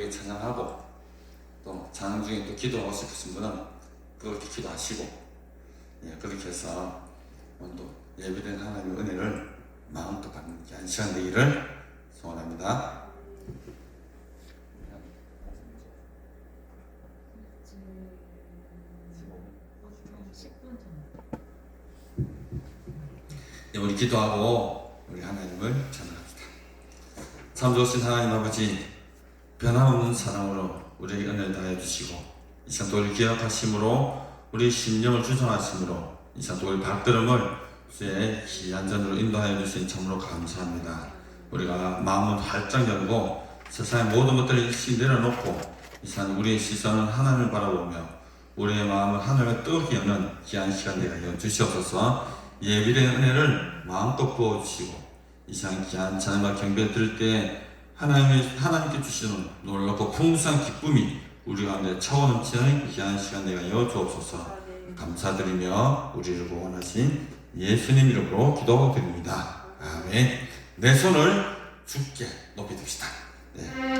우리 찬양하고 또 찬양 중에 또 기도하고 싶으신 분은 그렇게 기도하시고, 예, 그렇게 해서 오늘도 예비된 하나님의 은혜를 마음껏 받는 귀한 시간 되기를 소원합니다. 예, 우리 기도하고 우리 하나님을 찬양합니다. 참 좋으신 하나님 아버지, 변함없는 사랑으로 우리에게 은혜를 다해 주시고 이 시간 또 우리 기억하심으로 우리 심령을 주장하심으로 이 시간 또 우리 발걸음을 주의 귀한 전으로 인도하여 주신 참으로 감사합니다. 우리가 마음을 활짝 열고 세상의 모든 것들을 일시 내려놓고 이 시간 우리의 시선은 하나님을 바라보며 우리의 마음을 하늘을 뜨겁게 여는 귀한 시간 되게 하여 주시옵소서. 예비된 은혜를 마음껏 부어주시고 이 시간 귀한 찬양과 경배를 들을 때 하나님께 주시는 놀랍고 풍성한 기쁨이 우리 가운데 차오넘치는 귀한 시간 되게 하여 주옵소서. 감사드리며 우리를 구원하신 예수님 이름으로 기도하고 드립니다. 아멘. 내 손을 주께 높이 듭시다. 네. 내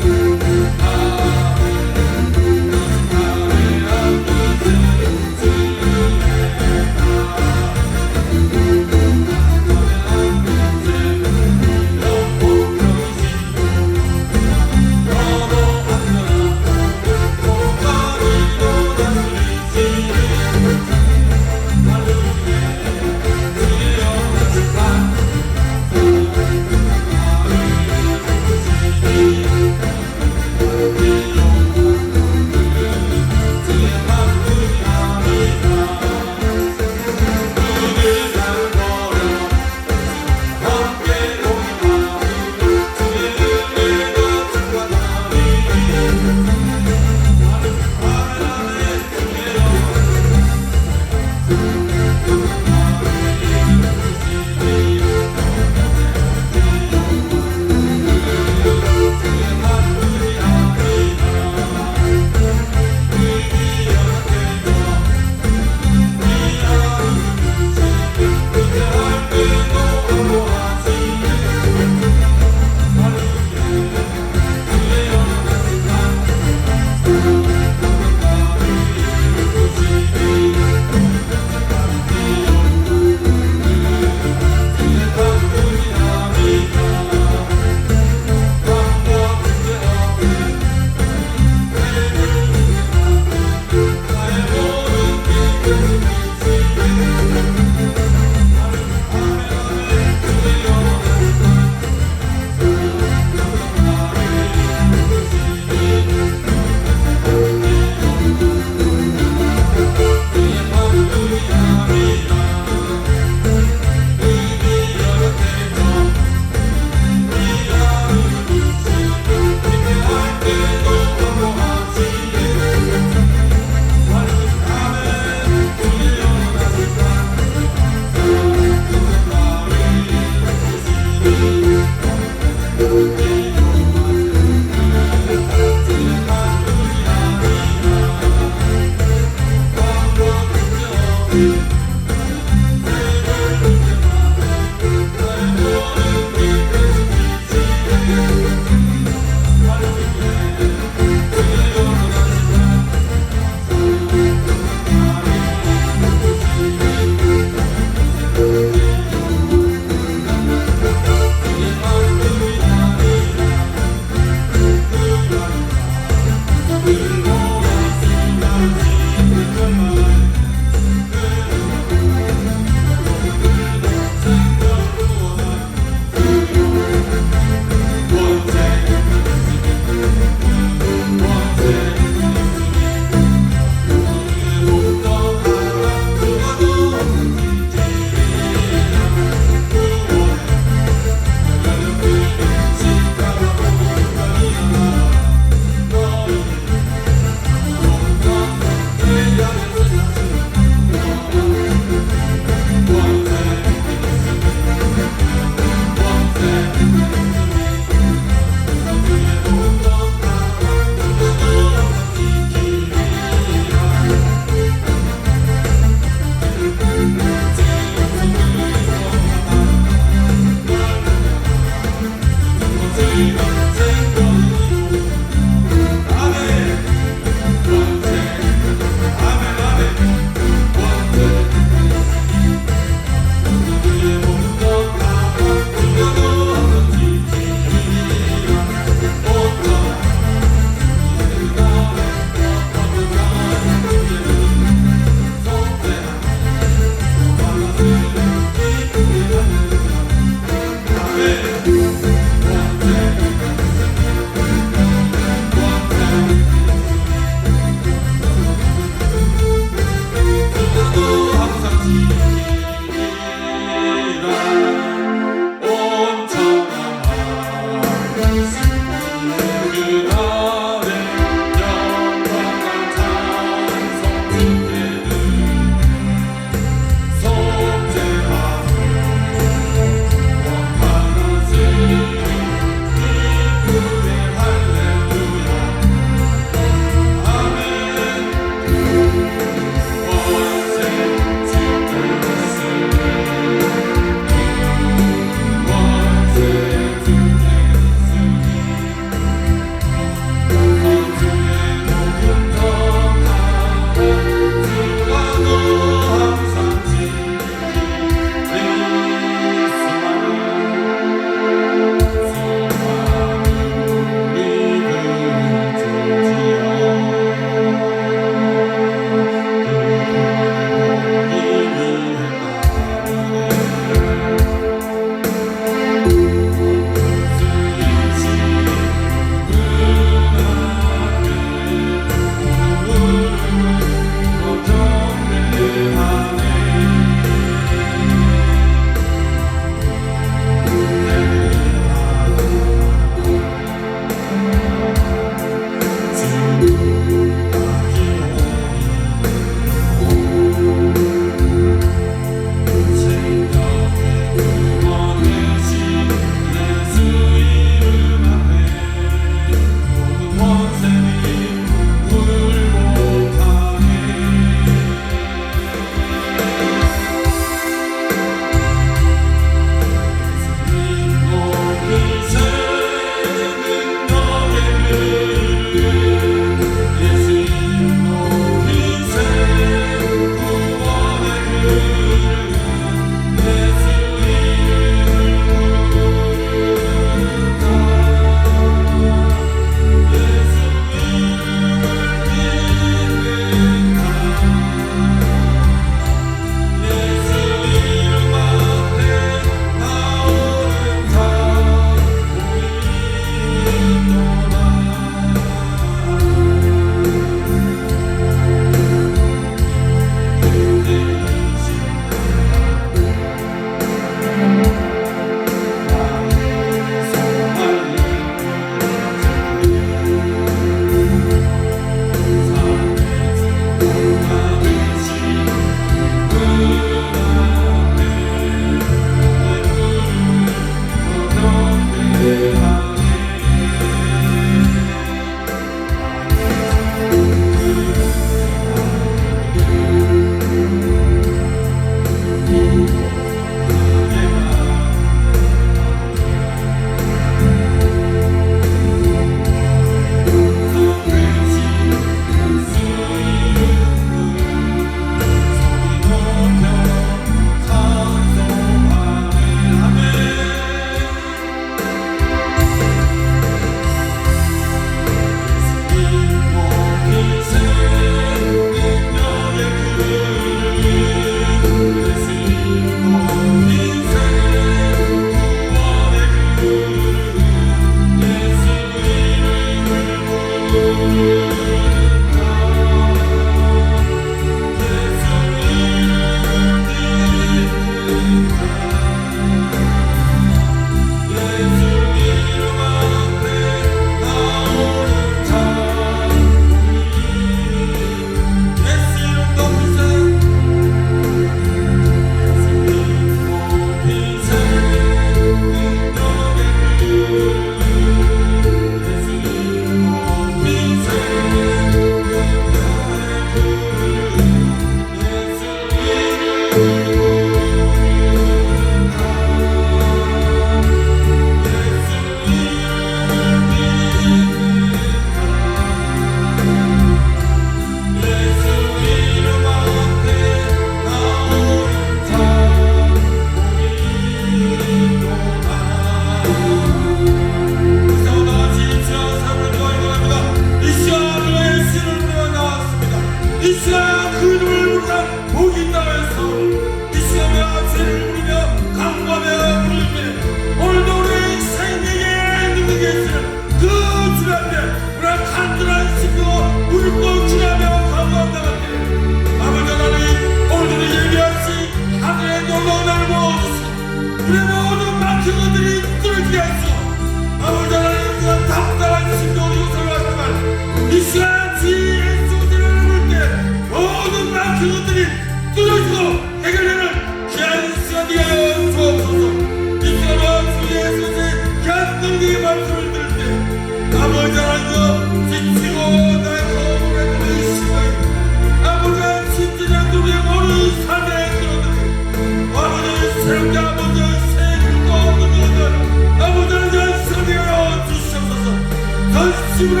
전심으로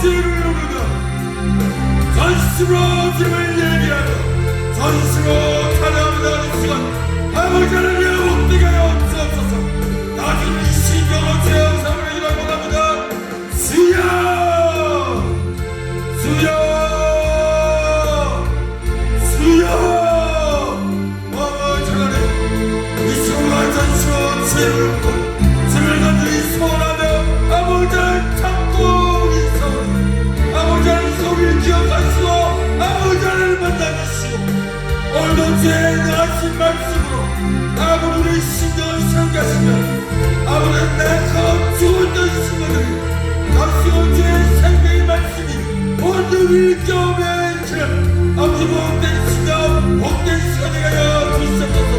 주를 누르며 전심으로 주를 예비하며 전심으로 찬양하는 이 시간 아버지 하나님의 복되게 하여 주옵소서. 나중에 이 신경을 제 영상을 이라고 합니다. 주여 주여 주여 아버지 하나님 이 시간과 전심으로 주를 누르고 주를 간절히 소원하며 아버지를 찾고 있사오니 아버지 하나님 소리를 기억하시고 아버지 하나님을 만나주시고 오늘도 죄에 나가신 말씀으로 아버지의 심정을 생각하시며 아버지는 내가 죽었던 신분들이 당신의 죄의 생명의 말씀이 모든 일경의 그 아버지 복된 시간 복된 시간이 하여 주시옵소서.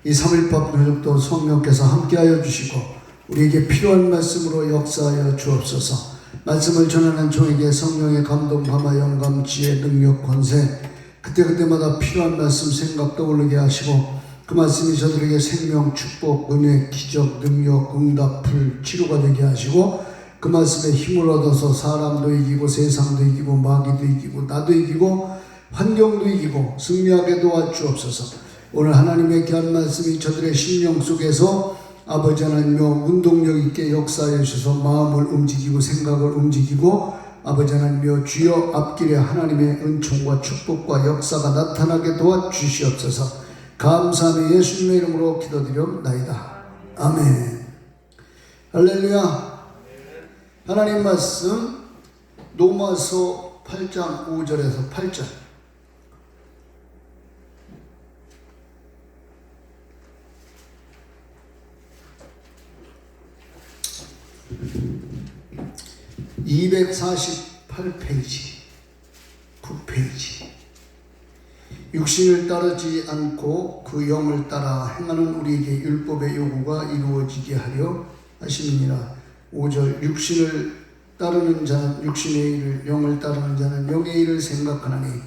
이 3일밥 교육도 성령께서 함께하여 주시고 우리에게 필요한 말씀으로 역사하여 주옵소서. 말씀을 전하는 종에게 성령의 감동, 감화, 영감, 지혜, 능력, 권세 그때그때마다 필요한 말씀 생각 떠오르게 하시고 그 말씀이 저들에게 생명, 축복, 은혜, 기적, 능력, 응답, 불, 치료가 되게 하시고 그 말씀에 힘을 얻어서 사람도 이기고 세상도 이기고 마귀도 이기고 나도 이기고 환경도 이기고 승리하게 도와주옵소서. 오늘 하나님의 귀한 말씀이 저들의 심령 속에서 아버지 하나님여 운동력 있게 역사해 주셔서 마음을 움직이고 생각을 움직이고 아버지 하나님여 주여 앞길에 하나님의 은총과 축복과 역사가 나타나게 도와주시옵소서. 감사하며 예수님의 이름으로 기도드리옵나이다. 아멘. 할렐루야. 하나님 말씀 로마서 8장 5절에서 8절. (248페이지) 9페이지. 육신을 따르지 않고 그 영을 따라 행하는 우리에게 율법의 요구가 이루어지게 하려 하심이니라. 5절. 육신을 따르는 자는 육신의 일을, 영을 따르는 자는 영의 일을 생각하나니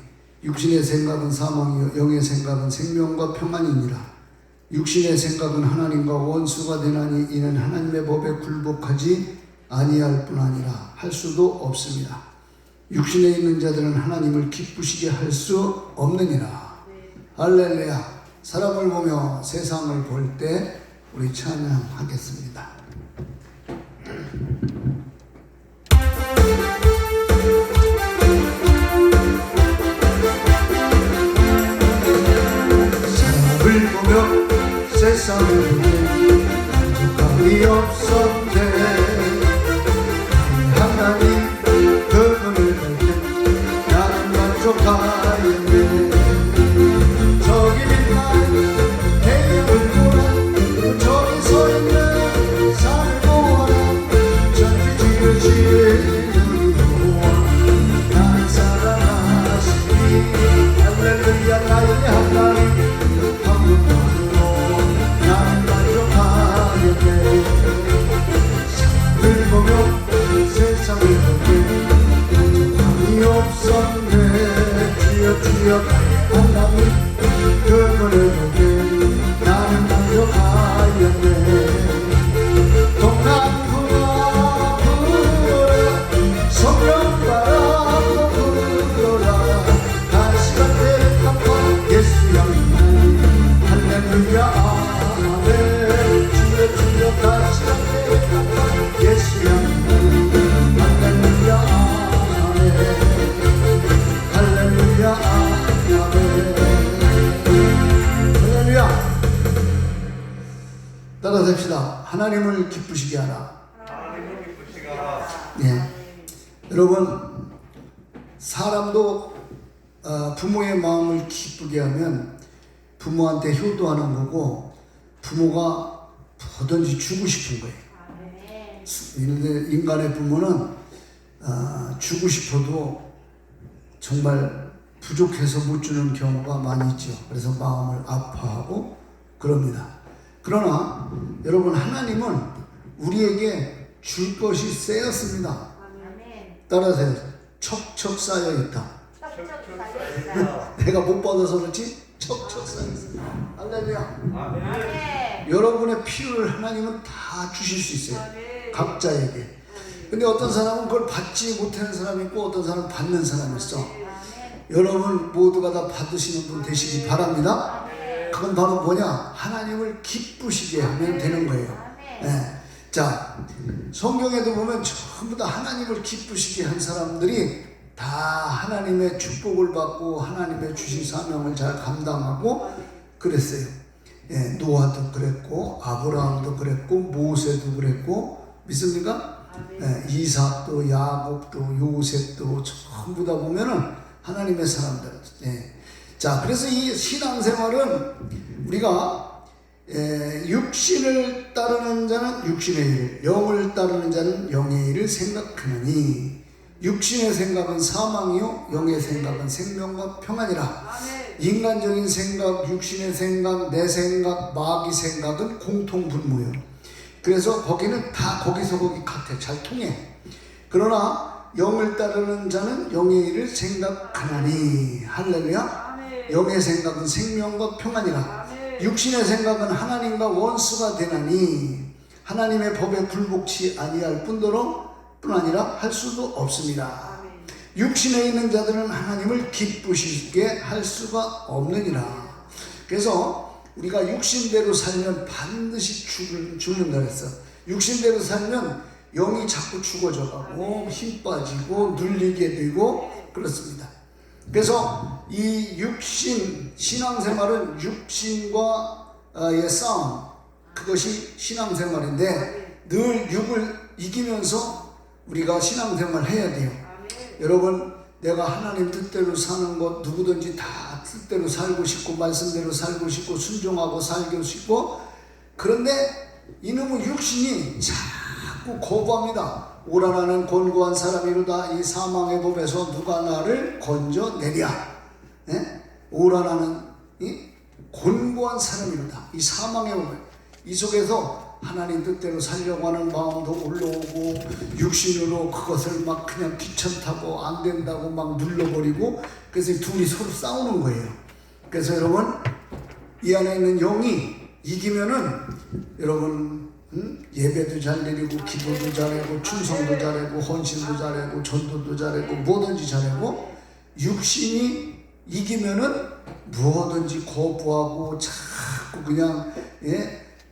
육신의 생각은 사망이요 영의 생각은 생명과 평안이니라. 육신의 생각은 하나님과 원수가 되나니 이는 하나님의 법에 굴복하지 아니할 뿐 아니라 할 수도 없습니다. 육신에 있는 자들은 하나님을 기쁘시게 할 수 없느니라. 할렐루야. 사람을 보며 세상을 볼 때 우리 찬양하겠습니다. 사람을 보며 세상을 볼 때 만족함이 없었네. 하나님 그 눈을 볼 때 나는 만족하였네. 저기 빛나는 태양을 보라. 저기 서 있는 산을 보라. 전지 지으시는 여호와 나를 사랑하시니 할렐루야. 나의 하나님 한 분만으로 나는 만족하였네. 충격한다니 그거를 보면 나는 만족하였네. 동남풍아 불어라 성령바람도 불어라 다시간대 깜빡 예수 향기 할렐루야 아멘. 주여 주여 다시간대 깜빡 예수 향기 할렐루야 아멘. 할렐루야 아멘. 할렐루야. 따라 합시다. 하나님을 기쁘시게 하라. 예. 여러분, 사람도 부모의 마음을 기쁘게 하면 부모한테 효도하는 거고, 부모가 뭐든지 주고 싶은 거예요. 인간의 부모는 주고 싶어도 정말 부족해서 못 주는 경우가 많이 있죠. 그래서 마음을 아파하고 그럽니다. 그러나 여러분, 하나님은 우리에게 줄 것이 쌓였습니다. 따라서 척척 쌓여 있다. 내가 못 받아서 그렇지 척척 쌓여 있습니다. 할렐루야. 여러분의 필요를 하나님은 다 주실 수 있어요. 각자에게. 근데 어떤 사람은 그걸 받지 못하는 사람이 있고 어떤 사람은 받는 사람이 있어. 여러분 모두가 다 받으시는 분 되시기 바랍니다. 그건 바로 뭐냐? 하나님을 기쁘시게 하면 되는 거예요. 네. 자, 성경에도 보면 전부 다 하나님을 기쁘시게 한 사람들이 다 하나님의 축복을 받고 하나님의 주신 사명을 잘 감당하고 그랬어요. 예, 노아도 그랬고 아브라함도 그랬고 모세도 그랬고 믿습니까? 예, 이삭도 야곱도 요셉도 전부 다 보면은 하나님의 사람들. 예. 자, 그래서 이 신앙생활은 우리가 육신을 따르는 자는 육신의 일, 영을 따르는 자는 영의 일을 생각하느니 육신의 생각은 사망이요 영의 생각은 생명과 평안이라. 인간적인 생각, 육신의 생각, 내 생각, 마귀 생각은 공통분모예요. 그래서 거기는 다 거기서 거기 같아, 잘 통해. 그러나 영을 따르는 자는 영의 일을 생각하나니. 할렐루야. 영의 생각은 생명과 평안이라. 육신의 생각은 하나님과 원수가 되나니 하나님의 법에 굴복치 아니할 뿐 아니라 할 수도 없습니다. 육신에 있는 자들은 하나님을 기쁘시게 할 수가 없느니라. 그래서 우리가 육신대로 살면 반드시 죽는다 그랬어. 육신대로 살면 영이 자꾸 죽어져가고 힘 빠지고 눌리게 되고 그렇습니다. 그래서 이 육신, 신앙생활은 육신과의 싸움, 그것이 신앙생활인데 늘 육을 이기면서 우리가 신앙생활을 해야 돼요. 여러분, 내가 하나님 뜻대로 사는 것, 누구든지 다 뜻대로 살고 싶고 말씀대로 살고 싶고 순종하고 살고 싶고, 그런데 이놈의 육신이 자꾸 거부합니다. 오라라는 권고한 사람이로다. 이 사망의 법에서 누가 나를 건져내랴. 예? 오라라는 이 권고한 사람이로다. 이 사망의 법에, 이 속에서 하나님 뜻대로 살려고 하는 마음도 올라오고 육신으로 그것을 막 그냥 귀찮다고 안 된다고 막 눌러버리고, 그래서 둘이 서로 싸우는 거예요. 그래서 여러분, 이 안에 있는 영이 이기면은 여러분 예배도 잘 드리고 기도도 잘하고 충성도 잘하고 헌신도 잘하고 전도도 잘하고 뭐든지 잘하고, 육신이 이기면은 뭐든지 거부하고 자꾸 그냥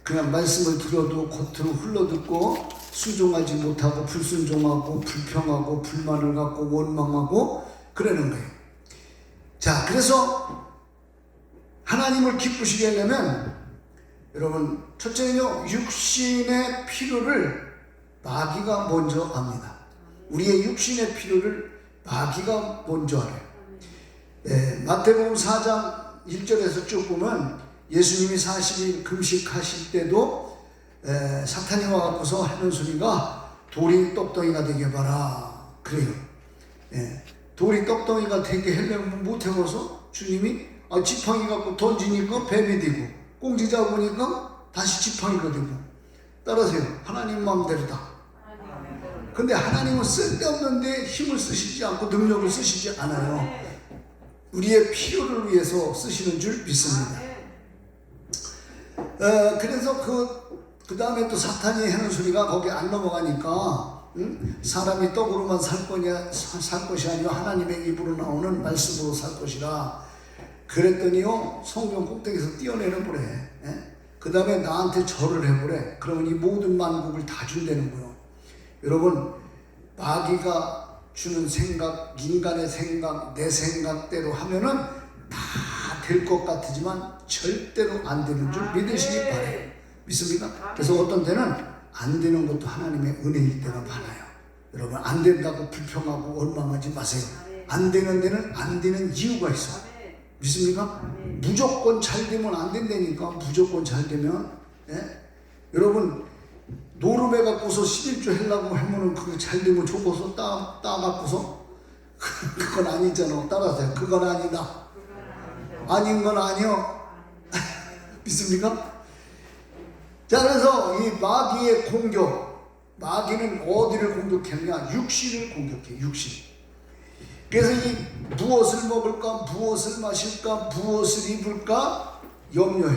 그냥 말씀을 들어도 겉으로 흘러듣고 순종하지 못하고 불순종하고 불평하고 불만을 갖고 원망하고 그러는 거예요. 자, 그래서 하나님을 기쁘시게 하려면 여러분, 첫째는요, 육신의 필요를 마귀가 먼저 압니다. 우리의 육신의 필요를 마귀가 먼저 알아요. 마태복음 4장 1절에서 쭉 보면 예수님이 40일 금식하실 때도 사탄이 와갖고서 하는 소리가 돌이 떡덩이가 되게 해봐라 그래요. 돌이 떡덩이가 되게 하려면 못해서 주님이 지팡이 갖고 던지니까 뱀이 되고 꽁지 잡으니까 다시 지팡이가 되고. 따라서요, 하나님 마음대로다. 근데 하나님은 쓸데없는데 힘을 쓰시지 않고 능력을 쓰시지 않아요. 우리의 필요를 위해서 쓰시는 줄 믿습니다. 그래서 그 다음에 또 사탄이 하는 소리가 거기 안 넘어가니까 사람이 떡으로만 살 것이 아니라 하나님의 입으로 나오는 말씀으로 살 것이라 그랬더니요 성경 꼭대기에서 띄어내는 거래. 그 다음에 나한테 절을 해보래. 그러면 이 모든 만국을 다 준다는 거요. 여러분 마귀가 주는 생각, 인간의 생각, 내 생각대로 하면은 다 될 것 같지만 절대로 안 되는 줄 믿으시기 바라요. 믿습니까? 그래서 어떤 때는 안 되는 것도 하나님의 은혜일 때가 많아요. 여러분 안 된다고 불평하고 원망하지 마세요. 안 되는 데는 안 되는 이유가 있어요. 믿습니까? 무조건 잘 되면 안 된다니까. 무조건 잘 되면 여러분 노름해 갖고서 11조 하려고 하면은 그게 잘 되면 좋고서 따 갖고서 그건 아니잖아. 따라서요. 그건 아니다. 아닌 건 아니요. 믿습니까? 자, 그래서 이 마귀의 공격, 마귀는 어디를 공격했냐? 육신을 공격해. 육신. 그래서 이 무엇을 먹을까, 무엇을 마실까, 무엇을 입을까 염려해.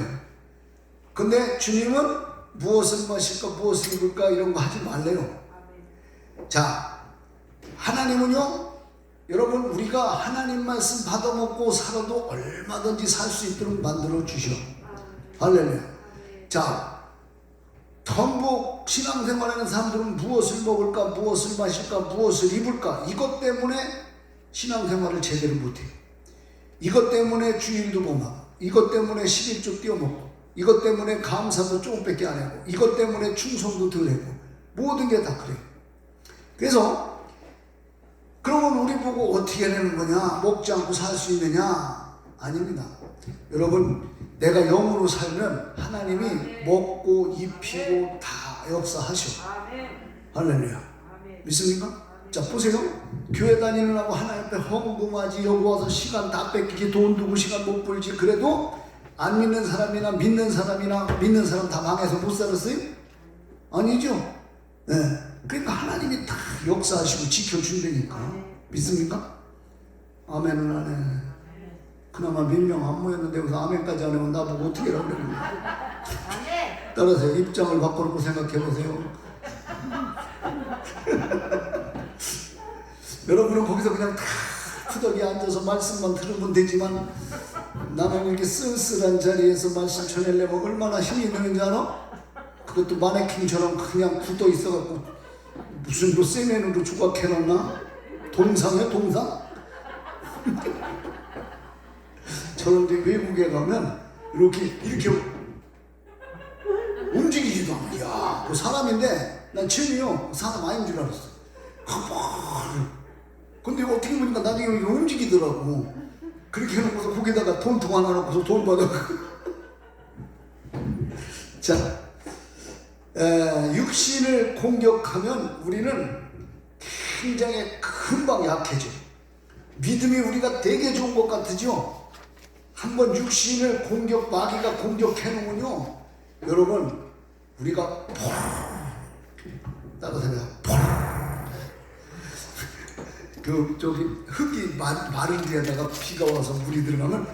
근데 주님은 무엇을 마실까, 무엇을 입을까 이런 거 하지 말래요. 자, 하나님은요, 여러분 우리가 하나님 말씀 받아먹고 살아도 얼마든지 살 수 있도록 만들어 주셔. 할렐루야. 자, 전부 신앙생활하는 사람들은 무엇을 먹을까, 무엇을 마실까, 무엇을 입을까 이것 때문에 신앙생활을 제대로 못해요. 이것 때문에 주일도 못 하고, 이것 때문에 11조 띄어먹고, 이것 때문에 감사도 조금밖에 안 하고, 이것 때문에 충성도 덜 하고, 모든 게 다 그래요. 그래서 그러면 우리 보고 어떻게 하는 거냐? 먹지 않고 살 수 있느냐? 아닙니다. 여러분 내가 영으로 살면 하나님이 먹고 입히고 다 역사하셔. 할렐루야. 믿습니까? 자 보세요. 교회 다니느라고 하나님 앞에 헌금하지, 여기 와서 시간 다 뺏기지, 돈 두고 시간 못 벌지. 그래도 안 믿는 사람이나 믿는 사람 다 망해서 못 살았어요? 아니죠. 네. 그러니까 하나님이 다 역사하시고 지켜준다니까. 믿습니까? 아멘은 안 해. 그나마 몇 명 안 모였는데 여기서 아멘까지 안 하면 나보고 어떻게 하라고 그러는 거야. 따라서 입장을 바꿔놓고 생각해보세요. 여러분은 거기서 그냥 다 푸덕이 앉아서 말씀만 들으면 되지만 나는 이렇게 쓸쓸한 자리에서 말씀 전하려면 얼마나 힘이 드는지 알아? 그것도 마네킹처럼 그냥 굳어 있어갖고 무슨 뭐 세면으로 조각해놨나? 동상이야 동상? 저런 데 외국에 가면 이렇게 움직이지도 않아. 이야, 그 사람인데 난 처음이요 사람 아닌 줄 알았어. 근데 어떻게 보니까 나중에 움직이더라고. 그렇게 해놓고서 거기다가 돈통 하나 넣고서 돈 받아. 자, 육신을 공격하면 우리는 굉장히 금방 약해져. 믿음이 우리가 되게 좋은 것 같으죠? 한번 육신을 마귀가 공격해놓으면요, 여러분 우리가 따라서요. 저기 흙이 마른 데에다가 비가 와서 물이 들어가면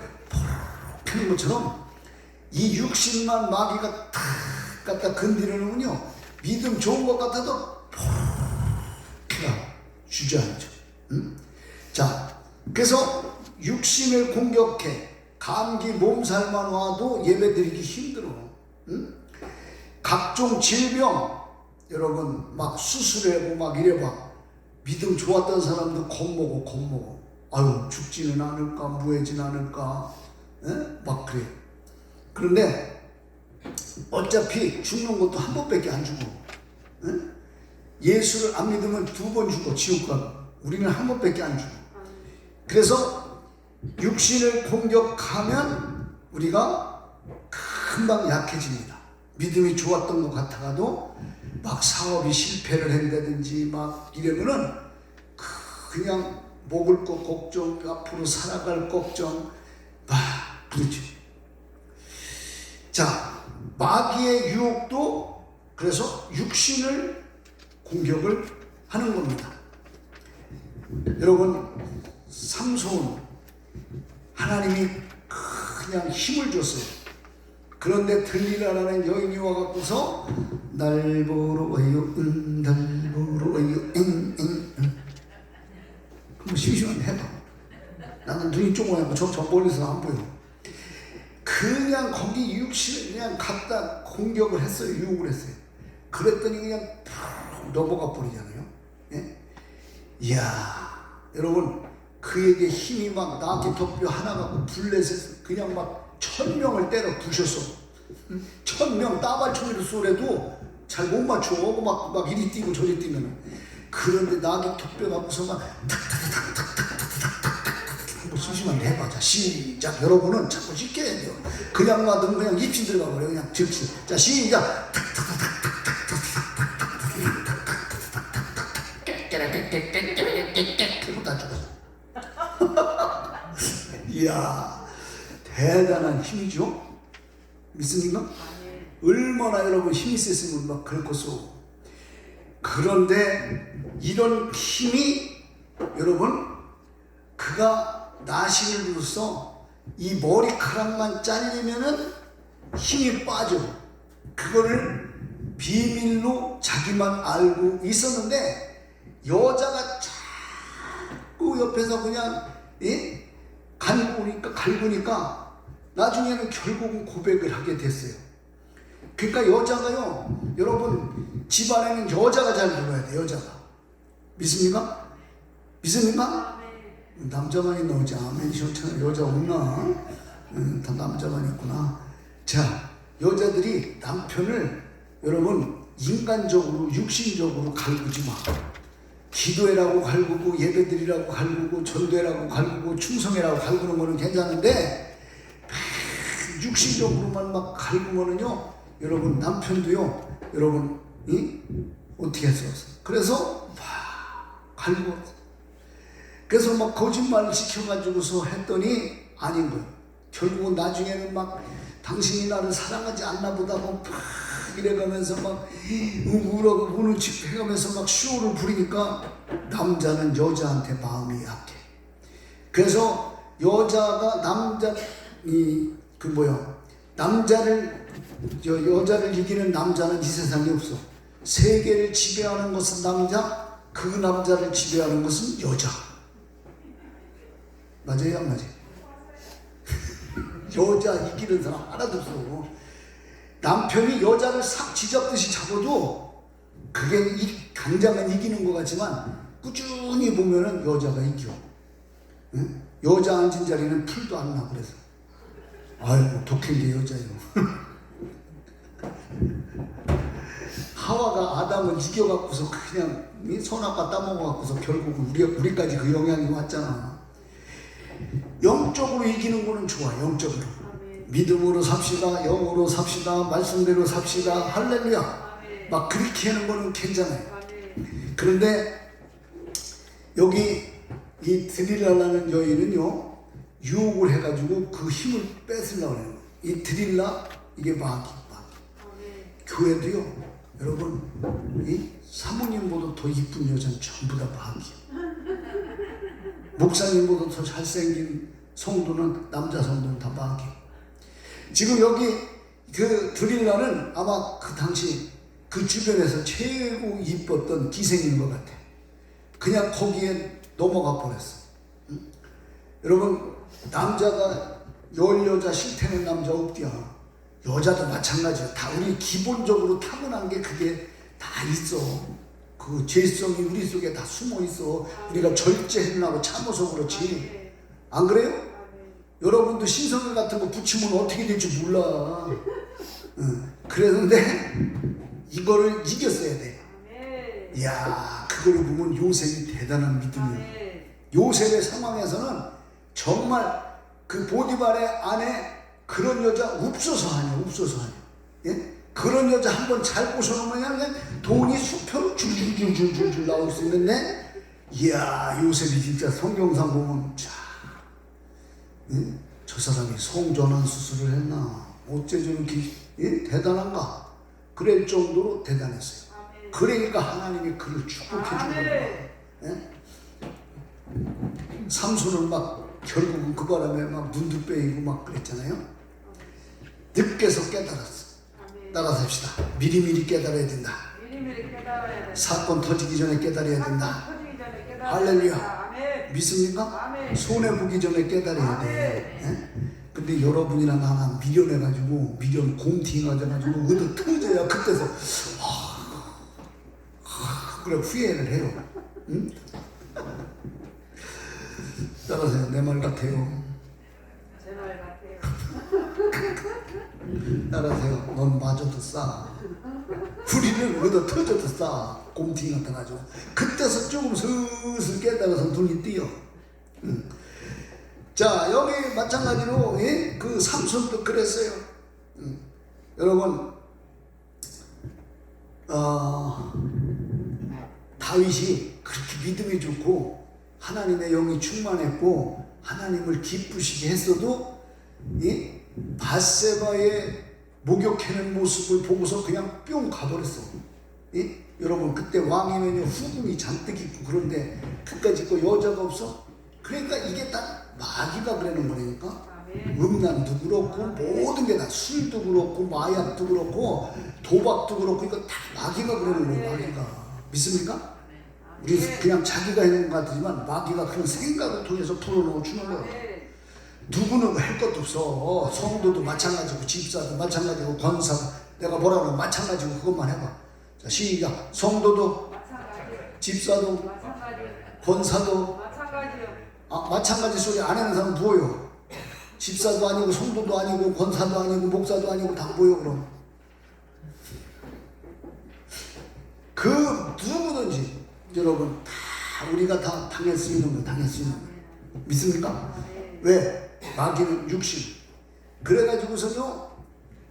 하는 것처럼 이 육신만 마귀가 탁 갖다 건드리는군요. 믿음 좋은 것 같아도 그냥 주저앉죠. 자, 그래서 육신을 공격해. 감기 몸살만 와도 예배드리기 힘들어. 각종 질병, 여러분 막 수술하고 막 이래봐. 믿음 좋았던 사람도 겁먹어. 아유 죽지는 않을까, 무해지는 않을까, 막 그래. 그런데 어차피 죽는 것도 한 번밖에 안 죽어. 예수를 안 믿으면 2번 죽어, 지옥 가. 우리는 한 번밖에 안 죽어. 그래서 육신을 공격하면 우리가 금방 약해집니다. 믿음이 좋았던 것 같아도 막 사업이 실패를 한다든지 막 이러면은 그냥 먹을 거 걱정, 앞으로 살아갈 걱정, 막 그렇죠. 자, 마귀의 유혹도 그래서 육신을 공격을 하는 겁니다. 여러분, 삼손 하나님이 그냥 힘을 줬어요. 그런데 들리라라는 여인이 와갖고서 날 보러 와요, 날 보러 와요, 그럼 심심한데 해봐. 나는 눈이 조그맣고 저 멀리서 안 보여. 그냥 거기 육신을 그냥 갖다 공격을 했어요. 유혹을 했어요. 그랬더니 그냥 푹 넘어가 버리잖아요. 예? 이야, 여러분, 그에게 힘이 막 나한테 덮여 하나 갖고 블레셋 그냥 막 1000명을 때려 부셨어. 1000명 따발총이를 쏘래도 잘 못 맞춰. 막 이리 뛰고 저리 뛰면은. 그런데 나한테 덮여 갖고서 막 탁탁탁탁탁탁탁탁탁탁 심심한데 해봐. 자, 시작. 여러분은 자꾸 쉽게 해야 돼요. 그냥 놔두면 그냥 입신 들어가 버려. 그냥 즉시. 자, 시작. 그리고 다 죽었어. 이야, 대단한 힘이죠? 믿습니까? 얼마나 여러분 힘이 셌으면 막 그럴 것이오. 그런데 이런 힘이 여러분, 그가 나시를 비로써 이 머리카락만 잘리면은 힘이 빠져. 그거를 비밀로 자기만 알고 있었는데 여자가 자꾸 옆에서 그냥 갈구니까 나중에는 결국은 고백을 하게 됐어요. 그러니까 여자가요, 여러분 집안에는 여자가 잘 들어야 돼. 여자가. 믿습니까? 믿습니까? 남자만 있나 보지. 아멘. 여자 없나? 다 남자만 있구나. 자, 여자들이 남편을 여러분 인간적으로 육신적으로 갈구지 마. 기도해라고 갈구고 예배드리라고 갈구고 전도해라고 갈구고 충성해라고 갈구는 거는 괜찮은데 육신적으로만 막 갈구면은요, 여러분 남편도요, 여러분 어떻게 할 수 없어요. 그래서 막 갈구고, 그래서 막 거짓말을 시켜가지고서 했더니 아닌 거예요. 결국은 나중에는 막 당신이 나를 사랑하지 않나 보다 막 이래가면서 막 우는 척 해가면서 막 쇼를 부리니까 남자는 여자한테 마음이 약해. 그래서 여자가 여자를 이기는 남자는 이 세상에 없어. 세계를 지배하는 것은 남자, 그 남자를 지배하는 것은 여자. 맞아요, 안 맞아요? 여자 이기는 사람 하나도 없어. 남편이 여자를 싹 쥐잡듯이 잡아도 그게 당장은 이기는 것 같지만 꾸준히 보면은 여자가 이겨. 응? 여자 앉은 자리는 풀도 안 나. 그래서 아이고 독한 게 여자예요. 하와가 아담을 이겨갖고서 그냥 선악과 따먹어갖고서 결국은 우리까지 그 영향이 왔잖아. 영적으로 이기는 거는 좋아. 영적으로 믿음으로 삽시다. 영으로 삽시다. 말씀대로 삽시다. 할렐루야. 막 그렇게 하는 거는 괜찮아요. 그런데 여기 이 드릴라라는 여인은요, 유혹을 해가지고 그 힘을 뺏으려고 해요. 이 드릴라, 이게 마귀. 교회도요, 여러분, 이 사모님보다 더 이쁜 여자는 전부 다 마귀야. 목사님보다 더 잘생긴 성도는, 남자 성도는 다 마귀. 지금 여기 그 드릴라는 아마 그 당시 그 주변에서 최고 이뻤던 기생인 것 같아. 그냥 거기에 넘어가 버렸어. 응? 여러분, 남자가 여자 싫다는 남자 없디야. 여자도 마찬가지야. 다 우리 기본적으로 타고난 게 그게 다 있어. 그 죄성이 우리 속에 다 숨어 있어. 우리가 절제했나고 참아서 그렇지. 안 그래요? 여러분도 신성일 같은 거 붙이면 어떻게 될지 몰라. 그랬는데 이거를 이겼어야 돼. 이야, 그걸 보면 요셉이 대단한 믿음이야. 요셉의 상황에서는 정말 그 보디발의 안에 그런 여자 없어서 하냐. 예? 그런 여자 한번 잘 꼬셔놓으면 그냥 돈이 수표로 줄줄줄줄줄 나올 수 있는데, 이야, 요셉이 진짜 성경상 보면 저 사람이 성전환 수술을 했나, 어째 저렇게 대단한가, 그럴 정도로 대단했어요. 그러니까 하나님이 그를 축복해 준 거예요. 예? 삼손을 막 결국은 그 바람에 막 눈도 빼이고 막 그랬잖아요. 늦게서 깨달았어. 따라서 합시다. 미리미리 깨달아야 된다. 사건 터지기 전에 깨달아야 된다. 할렐루야. 믿습니까? 손해보기 전에 깨달아야 돼. 예? 근데 여러분이나 나나 미련해가지고 미련 곰팅하셔가지고 의도 터져야 그때서 그래 후회를 해요. 응? 따라서요. 내 말 같아요. 제 말 같아요. 따라서요. 넌 마저도 싸. 우리는 의도 터져도 싸. 곰팅 같아가지고 그때서 조금 슬슬 깨달아서 눈이 띄어. 응. 자, 여기 마찬가지로 예? 그 삼손도 그랬어요. 여러분 다윗이 그렇게 믿음이 좋고 하나님의 영이 충만했고 하나님을 기쁘시게 했어도 예? 밧세바의 목욕하는 모습을 보고서 그냥 뿅 가버렸어. 예? 여러분 그때 왕이면요 후궁이 잔뜩 있고 그런데 그까짓 거 여자가 없어? 그러니까 이게 다 마귀가 그러는 거니까 음란도 그렇고 모든 게 다 술도 그렇고 마약도 그렇고 도박도 그렇고 이거 다 마귀가 그러는 거예요. 마귀가 믿습니까? 우리 그냥 자기가 있는 것 같지만 마귀가 그런 생각을 통해서 풀어놓고 주는 거예요. 누구는 할 것도 없어. 성도도 마찬가지고 집사도 마찬가지고 권사도 내가 뭐라 그러면 마찬가지고 그것만 해봐. 자 시작. 성도도 집사도 권사도 마찬가지 소리 안 하는 사람 뭐예요? 집사도 아니고 성도도 아니고 권사도 아니고 목사도 아니고 다 뭐예요 그럼? 그 누구든지 여러분 다 우리가 다 당할 수 있는 거 당할 수 있는 거 믿습니까? 왜? 마귀는 육신. 그래가지고서요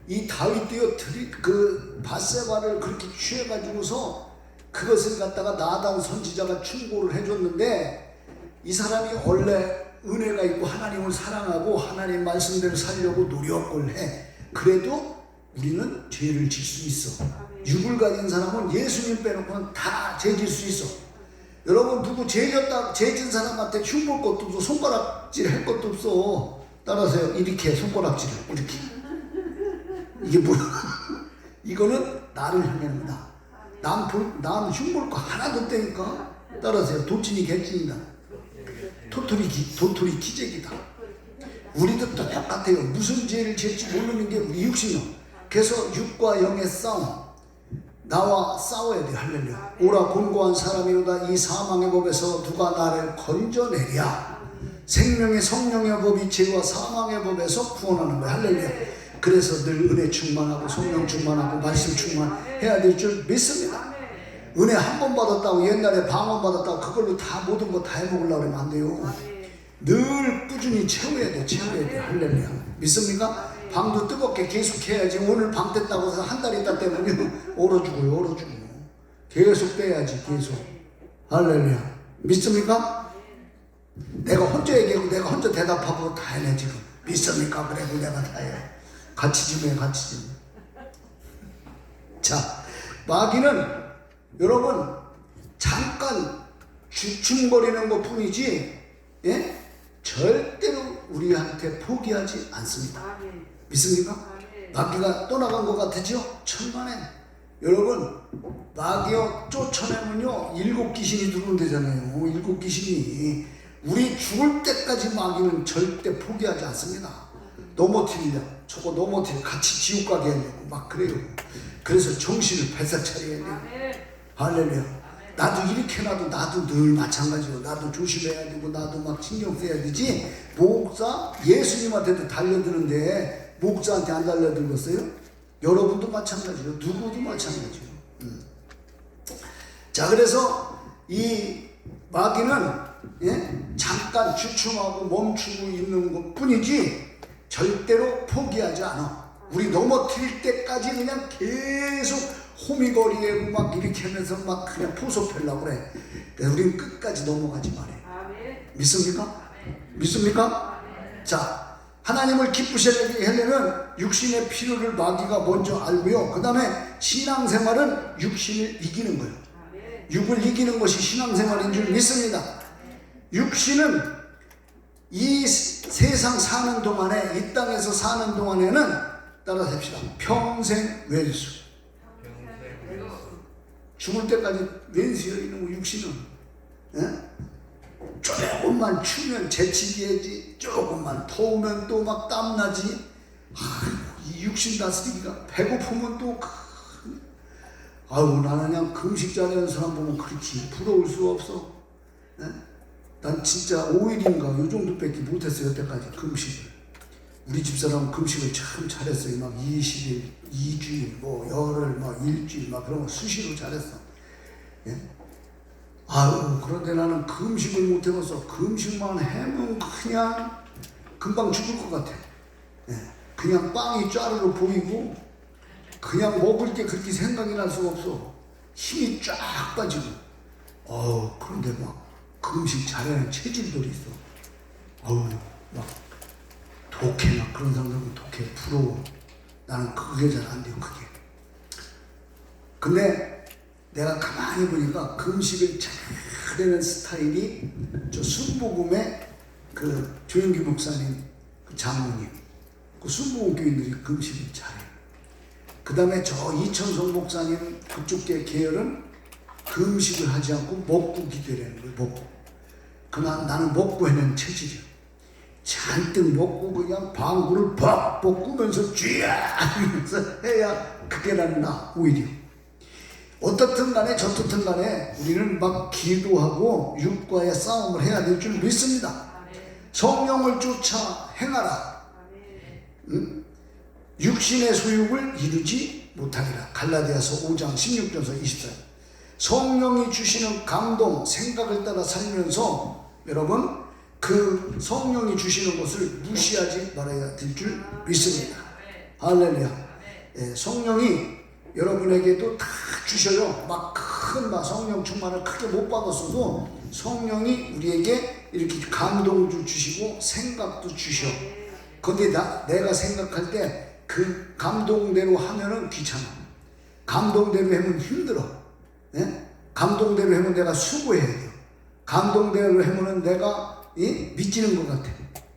이 다윗도요 그 밧세바를 그렇게 취해가지고서 그것을 갖다가 나단 선지자가 충고를 해줬는데 이 사람이 원래 은혜가 있고 하나님을 사랑하고 하나님 말씀대로 살려고 노력을 해. 그래도 우리는 죄를 질 수 있어. 육을 가진 사람은 예수님 빼놓고는 다 죄 질 수 있어. 여러분 누구 죄진 사람한테 흉볼 것도 없어. 손가락질 할 것도 없어. 따라서요. 이렇게 손가락질을 이렇게. 이게 뭐야? 이거는 나를 향합니다. 남 흉볼 거 하나도 없다니까. 따라서요. 도찐이 개찐이다. 도토리 기재기다. 우리도 똑같아요. 무슨 죄를 질지 모르는 게 우리 육신이요. 그래서 육과 영의 싸움. 나와 싸워야 돼. 할렐루야. 오라 곤고한 사람이로다. 이 사망의 법에서 누가 나를 건져내랴. 생명의 성령의 법이 죄와 사망의 법에서 구원하는 거야. 할렐루야. 그래서 늘 은혜 충만하고 성령 충만하고 말씀 충만해야 될 줄 믿습니다. 은혜 한 번 받았다고 옛날에 방언 받았다고 그걸로 다 모든 거 다 해먹으려고 그러면 안 돼요. 늘 꾸준히 채워야 돼. 채워야 돼. 할렐루야. 믿습니까? 방도 뜨겁게 계속 해야지. 오늘 방 뗐다고 해서 한 달 있다 때문에 얼어 죽어요. 계속 빼야지. 계속. 할렐루야. 믿습니까? 내가 혼자 얘기하고 내가 혼자 대답하고 다 해내 지금. 믿습니까? 그래도 내가 다 해. 같이 좀 해. 같이 좀. 자, 마귀는 여러분 잠깐 주춤거리는 것 뿐이지 예? 절대로 우리한테 포기하지 않습니다. 믿습니까? 마귀가 떠나간 것 같으죠? 천만에 여러분 마귀가 쫓아내면요 7 귀신이 들어온대잖아요. 7 귀신이 우리 죽을 때까지 마귀는 절대 포기하지 않습니다. 넘어뜨리려 저거 넘어뜨려 같이 지옥 가게 하려고 막 그래요. 그래서 정신을 발싹 차려야 돼요. 할렐루야. 나도 이렇게 나도 늘 마찬가지로 나도 조심해야 되고 나도 막 신경 써야 되지. 목사 예수님한테도 달려드는데 목사한테 안 달려들었어요? 여러분도 마찬가지로 누구도 마찬가지로. 자 그래서 이 마귀는 예? 잠깐 주춤하고 멈추고 있는 것 뿐이지 절대로 포기하지 않아. 우리 넘어뜨릴 때까지 그냥 계속 호미거리에 막 이렇게 하면서 막 그냥 포섭하려고 그래. 그래서 우리는 끝까지 넘어가지 말아요. 믿습니까? 믿습니까? 자, 하나님을 기쁘시게 하려면 육신의 필요를 마귀가 먼저 알고요. 그 다음에 신앙생활은 육신을 이기는 거예요. 육을 이기는 것이 신앙생활인 줄 믿습니다. 육신은 이 세상 사는 동안에, 이 땅에서 사는 동안에는 따라서 합시다. 평생 왼수. 죽을 때까지 왼수여 이놈의 육신은. 예? 조금만 추면 재치기야지, 조금만 더우면 또 막 땀나지. 이 육신 다스리기가, 배고프면 또 아유, 나는 그냥 금식 잘하는 사람 보면 그렇게 부러울 수가 없어. 예? 난 진짜 5일인가 요 정도밖에 못했어요. 여태까지 금식을. 우리 집사람은 금식을 참 잘했어요. 막 20일, 2주일, 뭐 열흘, 막 일주일, 막 그런 거 수시로 잘했어. 예? 아유, 그런데 나는 금식을 못 해봐서 금식만 해면 그냥 금방 죽을 것 같아. 예? 그냥 빵이 짜르르 보이고 그냥 먹을 게 그렇게 생각이 날 수가 없어. 힘이 쫙 빠지고. 그런데 막 금식 잘하는 체질들이 있어. 막 독해, 막 그런 사람들은 독해, 부러워. 나는 그게 잘 안 돼요, 그게. 근데 내가 가만히 보니까 금식을 잘하는 스타일이 저 순복음의 그 조영기 목사님, 그 장로님, 그 순복음 교인들이 금식을 잘해. 그 다음에 저 이천성 목사님 그쪽 계열은 금식을 하지 않고 먹고 기도를 하는 거예요. 먹고. 나는 먹고 하는 체질이야. 잔뜩 먹고 그냥 방구를 팍 볶으면서 쥐야 하면서 해야 그게 나 오히려. 어떻든 간에 저떻든 간에 우리는 막 기도하고 육과의 싸움을 해야 될 줄 믿습니다. 성령을 쫓아 행하라. 응? 육신의 소욕을 이루지 못하리라. 갈라디아서 5장 16절에서 24절. 성령이 주시는 감동, 생각을 따라 살면서 여러분 그 성령이 주시는 것을 무시하지 말아야 될 줄 믿습니다. 할렐루야. 예, 성령이 여러분에게도 다 주셔요. 막 큰 성령 충만을 크게 못 받았어도 성령이 우리에게 이렇게 감동도 주시고 생각도 주셔. 근데 내가 생각할 때 그 감동대로 하면은 귀찮아. 감동대로 하면 힘들어. 예? 감동대로 하면 내가 수고해야 돼요. 감동대로 하면은 내가 미치는 것 같아.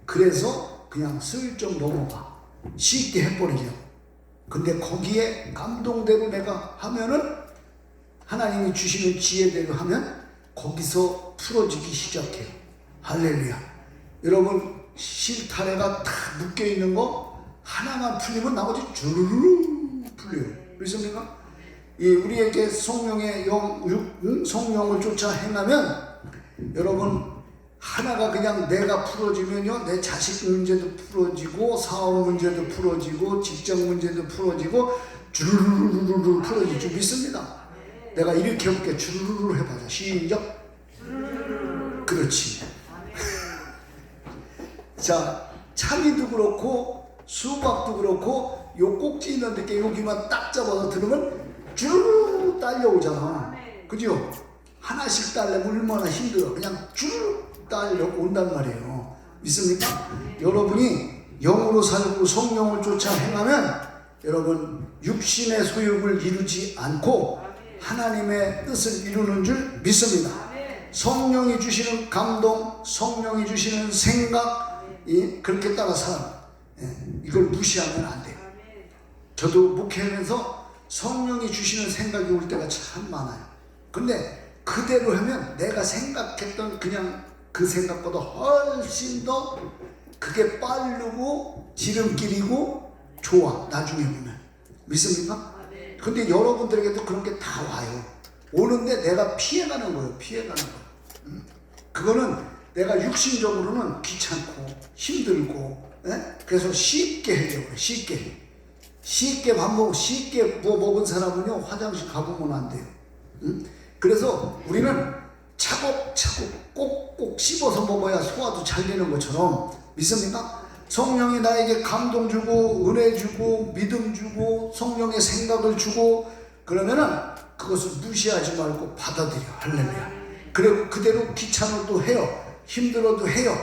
그래서 그냥 슬쩍 넘어가. 쉽게 해버리려고. 근데 거기에 감동대로 내가 하면은 하나님이 주시는 지혜대로 하면 거기서 풀어지기 시작해요. 할렐루야. 여러분 실타래가 다 묶여있는 거 하나만 풀리면 나머지 주르르 풀려요. 그렇습니까? 우리에게 성령의 성령을 쫓아 행하면 여러분 하나가 그냥 내가 풀어지면요, 내 자식 문제도 풀어지고 사업 문제도 풀어지고 직장 문제도 풀어지고 주르르르르 풀어질 줄 믿습니다. 내가 이렇게 해볼게. 주르르르 해봐요. 시작. 그렇지. 자, 참이도 그렇고 수박도 그렇고 요 꼭지 있는 데께 여기만 딱 잡아서 들으면 주르르 딸려오잖아. 그죠? 하나씩 딸려면 얼마나 힘들어. 그냥 주르르 딸려온단 말이에요. 믿습니까? 여러분이 영으로 살고 성령을 쫓아 행하면 여러분 육신의 소욕을 이루지 않고 하나님의 뜻을 이루는 줄 믿습니다. 성령이 주시는 감동, 성령이 주시는 생각, 그렇게 따라 살아. 이걸 무시하면 안 돼요. 저도 목회하면서 성령이 주시는 생각이 올 때가 참 많아요. 근데 그대로 하면 내가 생각했던 그냥 그 생각보다 훨씬 더 그게 빠르고 지름길이고 좋아. 나중에 보면. 믿습니까? 근데 여러분들에게도 그런 게 다 와요. 오는데 내가 피해가는 거예요. 피해가는 거예요. 그거는 내가 육신적으로는 귀찮고 힘들고, 그래서 쉽게 해요. 쉽게 밥 먹고 쉽게 뭐 먹은 사람은요 화장실 가보면 안 돼요. 그래서 우리는 차곡차곡 꼭꼭 씹어서 먹어야 소화도 잘 되는 것처럼, 믿습니까? 성령이 나에게 감동 주고 은혜 주고 믿음 주고 성령의 생각을 주고 그러면은 그것을 무시하지 말고 받아들여. 할렐루야. 그리고 그대로 귀찮아도 해요. 힘들어도 해요.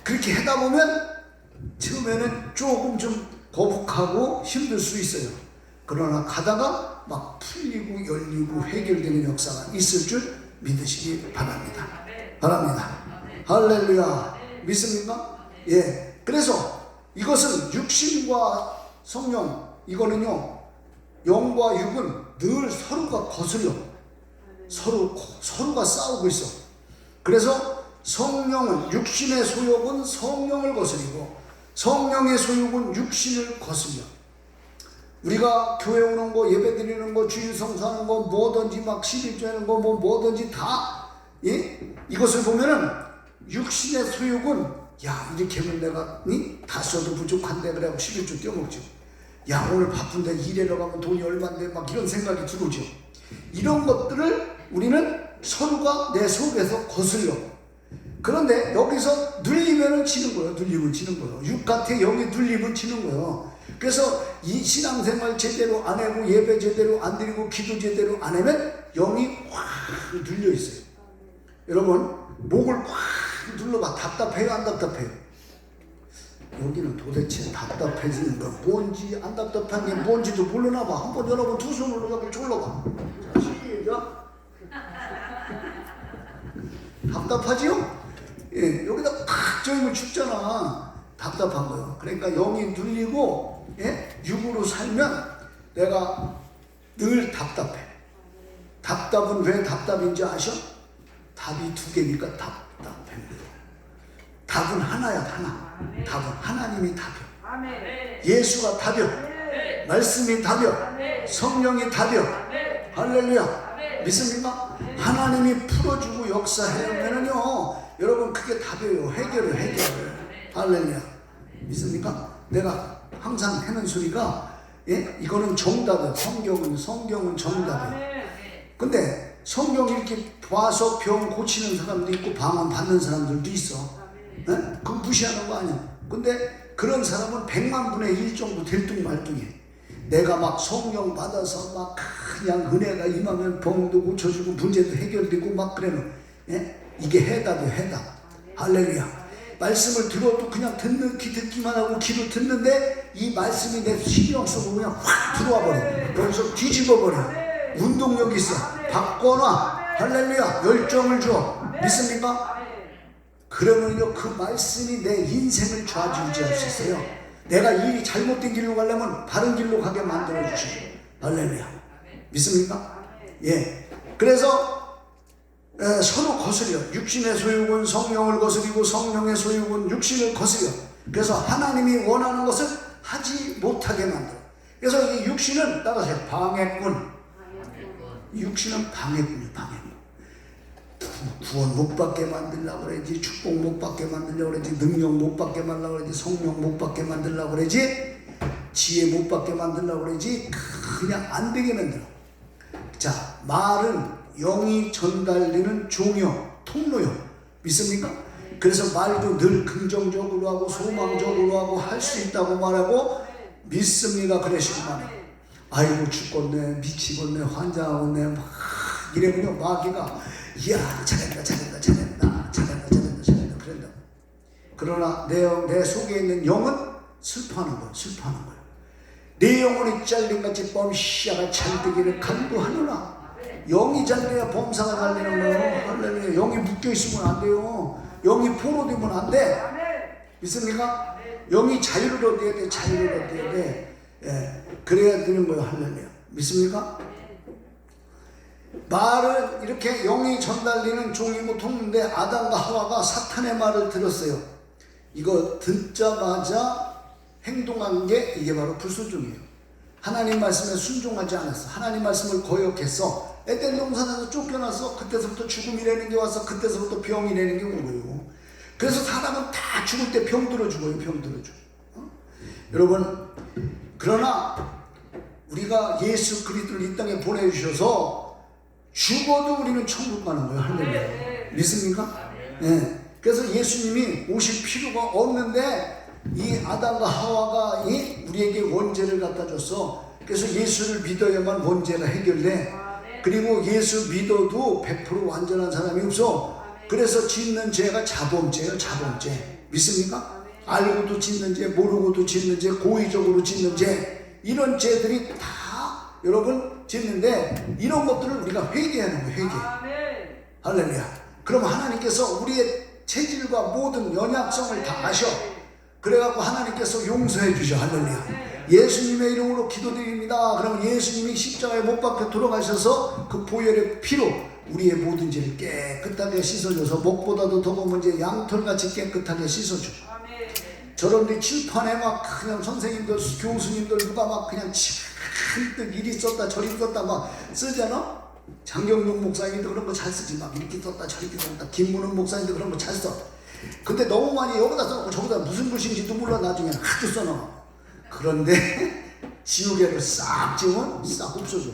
그렇게 하다 보면 처음에는 조금 좀 거북하고 힘들 수 있어요. 그러나 가다가 막 풀리고 열리고 해결되는 역사가 있을 줄 믿으시기 바랍니다. 할렐루야. 믿습니까? 예. 그래서 이것은 육신과 성령, 이거는요, 영과 육은 늘 서로가 거슬려. 서로가 싸우고 있어. 그래서 성령은, 육신의 소욕은 성령을 거스리고 성령의 소욕은 육신을 거슬려. 우리가 교회 오는 거, 예배 드리는 거, 주일 성사하는 거, 뭐든지 막 11조하는 거, 뭐든지 다, 예? 이것을 보면은 육신의 소욕은, 야, 이렇게 하면 내가, 다 써도 부족한데, 그래고 11조 떼어먹죠. 야, 오늘 바쁜데 일하러 가면 돈이 얼만데, 막 이런 생각이 들어오죠. 이런 것들을 우리는 서로가 내 속에서 거슬려. 그런데 여기서 눌리면은 지는 거예요. 눌리면 지는 거예요. 육 같아 영이 눌리면 지는 거예요. 그래서 이 신앙생활 제대로 안 하고 예배 제대로 안 드리고 기도 제대로 안 하면 영이 확 눌려 있어요. 여러분, 목을 확 눌러봐. 답답해요, 안 답답해요? 여기는 도대체 답답해지는 거 뭔지 안 답답한 게 뭔지도 모르나 봐. 한번 여러분 두 손으로 여기 졸러봐. 자, 시작. 답답하지요? 예, 여기다 팍 조이면 죽잖아. 답답한 거예요. 그러니까 영이 눌리고, 예? 육으로 살면 내가 늘 답답해. 답답은 왜 답답인지 아셔? 답이 두 개니까 답답합니다. 답은 하나야, 하나. 답은 하나님이 답이야. 예수가 답이야. 말씀이 답이야. 성령이 답이야. 할렐루야. 믿습니까? 하나님이 풀어주고 역사하면은요, 여러분 그게 답이에요. 해결. 할렐루야. 믿습니까? 내가 항상 하는 소리가, 예? 이거는 정답이야. 성경은 정답이야. 근데 성경 이렇게 봐서 병 고치는 사람도 있고 방언 받는 사람들도 있어. 예? 그거 무시하는 거 아니야. 근데 그런 사람은 100만 분의 1 정도 들뚱말뚱해. 내가 막 성령 받아서 막 그냥 은혜가 임하면 병도 고쳐주고 문제도 해결되고 막 그래는, 예? 이게 해답이에요. 해답. 할렐루야. 말씀을 들어도 그냥 듣기만 하고 귀로 듣는데 이 말씀이 내 신경 속으로 그냥 확 들어와 버려. 여기서 뒤집어 버려. 운동력이 있어. 바꿔놔. 할렐루야. 열정을 줘. 믿습니까? 그러면요, 그 말씀이 내 인생을 좌지우지할 수 있어요. 내가 일이 잘못된 길로 가려면 바른 길로 가게 만들어 주시고. 할렐루야. 믿습니까? 예. 그래서 서로 거스려. 육신의 소욕은 성령을 거스리고 성령의 소욕은 육신을 거스려. 그래서 하나님이 원하는 것을 하지 못하게 만들어. 그래서 이 육신은 따라서 방해꾼. 육신은 방해꾼이에요. 방해꾼. 구원 못 받게 만들려고 그러지, 축복 못 받게 만들려고 그러지, 능력 못 받게 만들려고 그러지, 성령 못 받게 만들려고 그러지, 지혜 못 받게 만들려고 그러지, 그냥 안 되게 만들어. 자, 말은 영이 전달되는 종이요, 통로요. 믿습니까? 그래서 말도 늘 긍정적으로 하고 소망적으로 하고 할 수 있다고 말하고 믿습니다. 그러시구만. 아이고 죽겠네, 미치겠네, 환장하겠네 막 이러면요, 마귀가 이야 잘한다 그런다. 그러나 내 속에 있는 영은 슬퍼하는 거예요. 내 영혼이 잘린같이 범시아가 잘되기를 간구하노라. 영이 잘돼야 범사가 잘되는 거예요. 할렐루야. 영이 묶여있으면 안 돼요. 영이 포로되면 안 돼. 믿습니까? 영이 자유를 얻어야 돼. 예, 그래야 되는 거예요. 할렐루야. 믿습니까? 말은 이렇게 영이 전달되는 종이고 통인데 아담과 하와가 사탄의 말을 들었어요. 이거 듣자마자 행동한 게 이게 바로 불순종이에요. 하나님 말씀에 순종하지 않았어. 하나님 말씀을 거역했어. 에덴 동산에서 쫓겨나서 그때서부터 죽음이라는 게 와서 그때서부터 병이라는 게 온 거예요. 그래서 사람은 다 죽을 때 병 들어 죽어요. 여러분, 그러나 우리가 예수 그리스도를 이 땅에 보내주셔서 죽어도 우리는 천국 가는 거예요. 할렐루야. 믿습니까? 네. 그래서 예수님이 오실 필요가 없는데 이 아담과 하와가 우리에게 원죄를 갖다 줬어. 그래서 예수를 믿어야만 원죄가 해결돼. 그리고 예수 믿어도 100% 완전한 사람이 없어. 그래서 짓는 죄가 자범죄예요. 자범죄. 믿습니까? 알고도 짓는 죄, 모르고도 짓는 죄, 고의적으로 짓는 죄, 이런 죄들이 다 여러분 짓는데 이런 것들을 우리가 회개하는 거예요. 회개. 할렐루야. 그럼 하나님께서 우리의 체질과 모든 연약성을 다 아셔. 그래갖고 하나님께서 용서해 주셔. 할렐루야. 예수님의 이름으로 기도드립니다. 그러면 예수님이 십자가에 못 박혀 돌아가셔서 그 보혈의 피로 우리의 모든 죄를 깨끗하게 씻어줘서 목보다도 더 검은 제 양털같이 깨끗하게 씻어줘. 저런데 칠판에 막 그냥 선생님들, 교수님들 누가 막 그냥 잔뜩 이리 썼다 저리 썼다 막 쓰잖아? 장경동 목사님도 그런 거 잘 쓰지. 막 이렇게 썼다 저렇게 썼다. 김문은 목사님도 그런 거 잘 써. 근데 너무 많이 여기다 써놓고 저기다 무슨 글씨인지도 몰라. 나중에 아주 써놔. 그런데 지우개를 싹 지우면 싹 없어져.